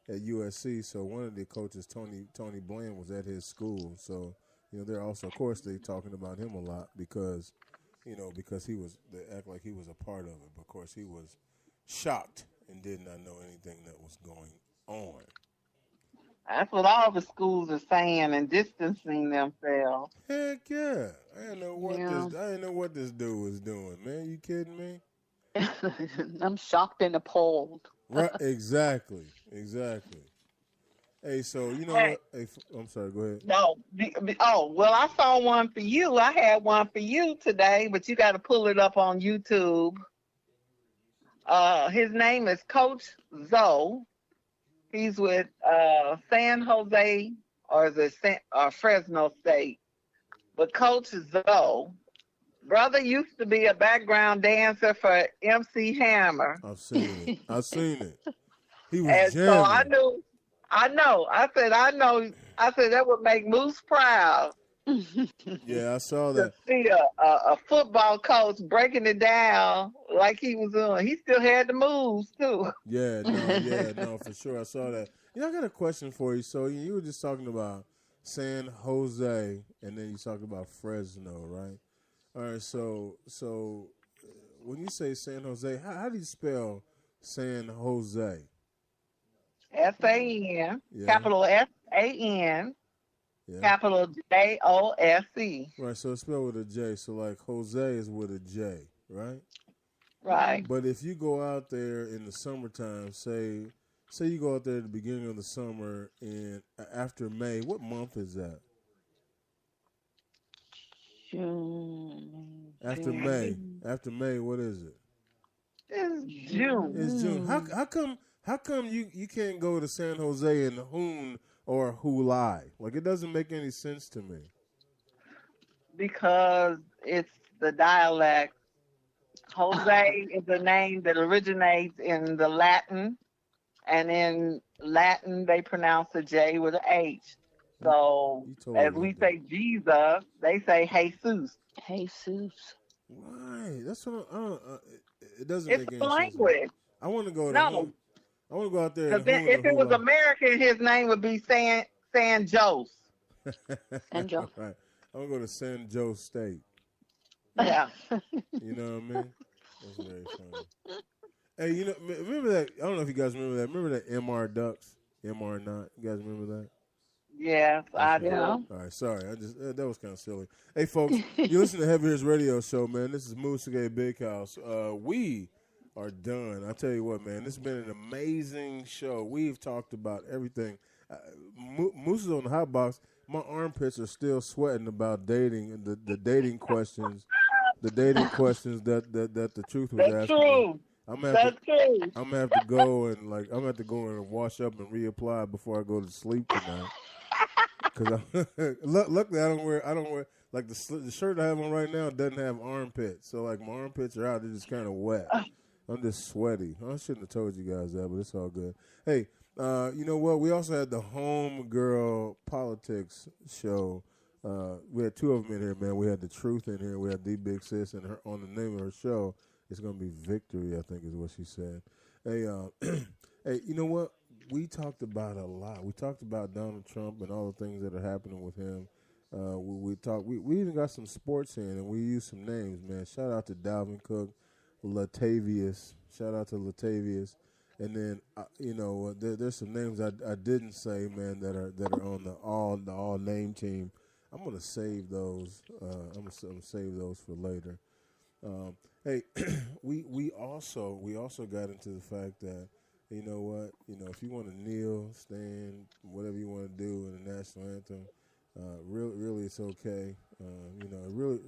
at USC. So one of the coaches, Tony Bland, was at his school. So they're also, of course, they talking about him a lot because they act like he was a part of it. But of course, he was shocked and did not know anything that was going on. That's what all the schools are saying and distancing themselves. Heck yeah. I didn't know what this dude was doing, man. You kidding me? I'm shocked and appalled. Right, exactly. Hey, so what? Hey, I'm sorry, go ahead. No. I saw one for you. I had one for you today, but you got to pull it up on YouTube. His name is Coach Zoe. He's with San Jose, or is it Fresno State? But Coach Zoe, brother used to be a background dancer for MC Hammer. I've seen it. He was and jamming. So I know. I said that would make Moose proud. Yeah, I saw To that. see a football coach breaking it down like he was doing. He still had the moves too. Yeah, no, for sure. I saw that. I got a question for you. So you were just talking about San Jose, and then you talked about Fresno, right? All right. So when you say San Jose, how do you spell San Jose? SAN, Yeah, capital SAN, yeah. capital JOSE. Right. So it's spelled with a J. So like Jose is with a J, right? Right. But if you go out there in the summertime, say you go out there at the beginning of the summer and after May, what month is that? June, After May, June. what is it? It's June. It's June. How June. how come how come you can't go to San Jose and Hoon or Hulai? Like it doesn't make any sense to me. Because it's the dialect. Jose is a name that originates in the Latin, and in Latin they pronounce the J with an H. You So you as totally we have to. say Jesus, they say Jesus. Jesus. Right. That's what it doesn't It's make a any sense to me. language. I want to go to Hoon. No, I want to go out there because and Hoon or if it was Hulai. American, his name would be San Jose. And Joe. Right. I'm gonna go to San Jose State. Yeah. You know what I mean? That's very funny. Hey, remember that? I don't know if you guys remember that. Remember that MR Ducks, MR not? You guys remember that? Yes, I Okay. Yeah. do. All right. Sorry. I just that was kind of silly. Hey, folks, you listen to Heavy Hitters Radio Show, man. This is Moose Big House. We are done. I tell you what, man. This has been an amazing show. We've talked about everything. Moose is on the hot box. My armpits are still sweating about dating and the dating questions. The dating questions that the truth was That's asking me. true. I'm gonna have to That's true. I'm gonna have to go and I'm gonna have to go in and wash up and reapply before I go to sleep tonight. Cause luckily I don't wear like the shirt I have on right now doesn't have armpits, so like my armpits are out. They're just kind of wet. I'm just sweaty. I shouldn't have told you guys that, but it's all good. Hey, you know what? We also had the Home Girl Politics show. We had two of them in here, man. We had the Truth in here. We had the Big Sis, and her on the name of her show, it's gonna be Victory. I think is what she said. Hey, hey, you know what? We talked about a lot. We talked about Donald Trump and all the things that are happening with him. We talked. We even got some sports in, and we used some names, man. Shout out to Dalvin Cook, Latavius. Shout out to Latavius. And then there's some names I didn't say, man, that are on the all name team. I'm gonna save those. I'm gonna save those for later. Hey, we also got into the fact that you know what, if you want to kneel, stand, whatever you want to do in the national anthem, really it's okay. Really,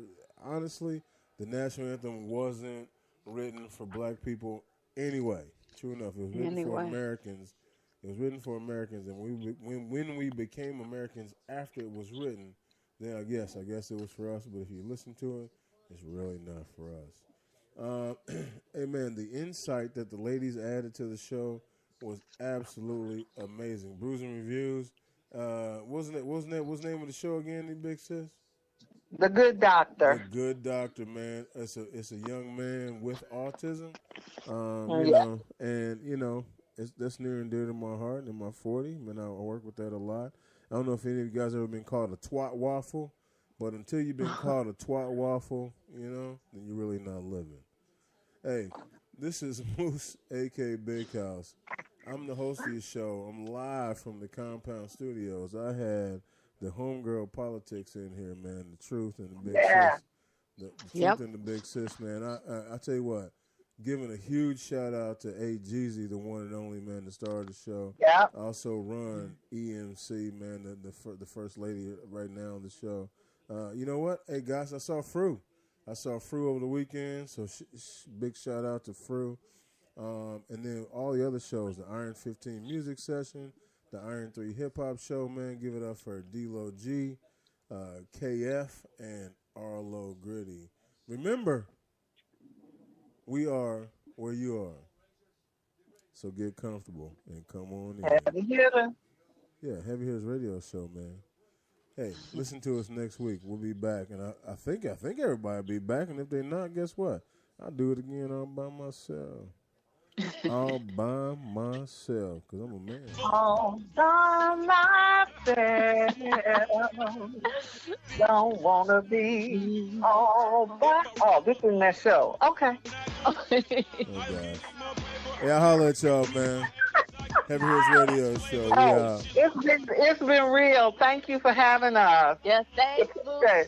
honestly, the national anthem wasn't written for black people anyway. True enough, it was written for Anyway. Americans. It was written for Americans, and when we became Americans after it was written, then I guess it was for us. But if you listen to it, it's really not for us. Hey man, the insight that the ladies added to the show was absolutely amazing. Bruising Reviews, what's the name of the show again, the Big Sis? The Good The Doctor. Good Doctor, man. It's a young man with autism. Yeah. That's near and dear to my heart. In my 40, man, I work with that a lot. I don't know if any of you guys ever been called a twat waffle, but until you've been called a twat waffle, then you're really not living. Hey, this is Moose, a.k.a. Big House. I'm the host of your show. I'm live from the Compound Studios. I had the Homegirl Politics in here, man. The Truth and the Big Yeah. Sis. The Truth Yep. and the Big Sis, man. I tell you what, giving a huge shout out to A. Jeezy, the one and only, man, the star of the show. Yeah. I also run EMC, man, the first lady right now on the show. You know what? Hey, guys, I saw Fru over the weekend, so big shout out to Fru. And then all the other shows, the Iron 15 Music Session, the Iron 3 Hip Hop Show, man. Give it up for D-Lo G, KF, and Arlo Gritty. Remember, we are where you are. So get comfortable and come on in. Heavy hitter. Yeah, Heavy Hitters Radio Show, man. Hey, listen to us next week. We'll be back, and I think everybody will be back. And if they're not, guess what? I'll do it again all by myself. All by myself, because I'm a man. All by myself. Don't want to be all by... Oh, this is that show. Okay. Oh, gosh. Hey, I'll holler at y'all, man. Heavy Hits Radio Show. Oh, it's been real. Thank you for having us. Yes, thanks, Boo. Okay.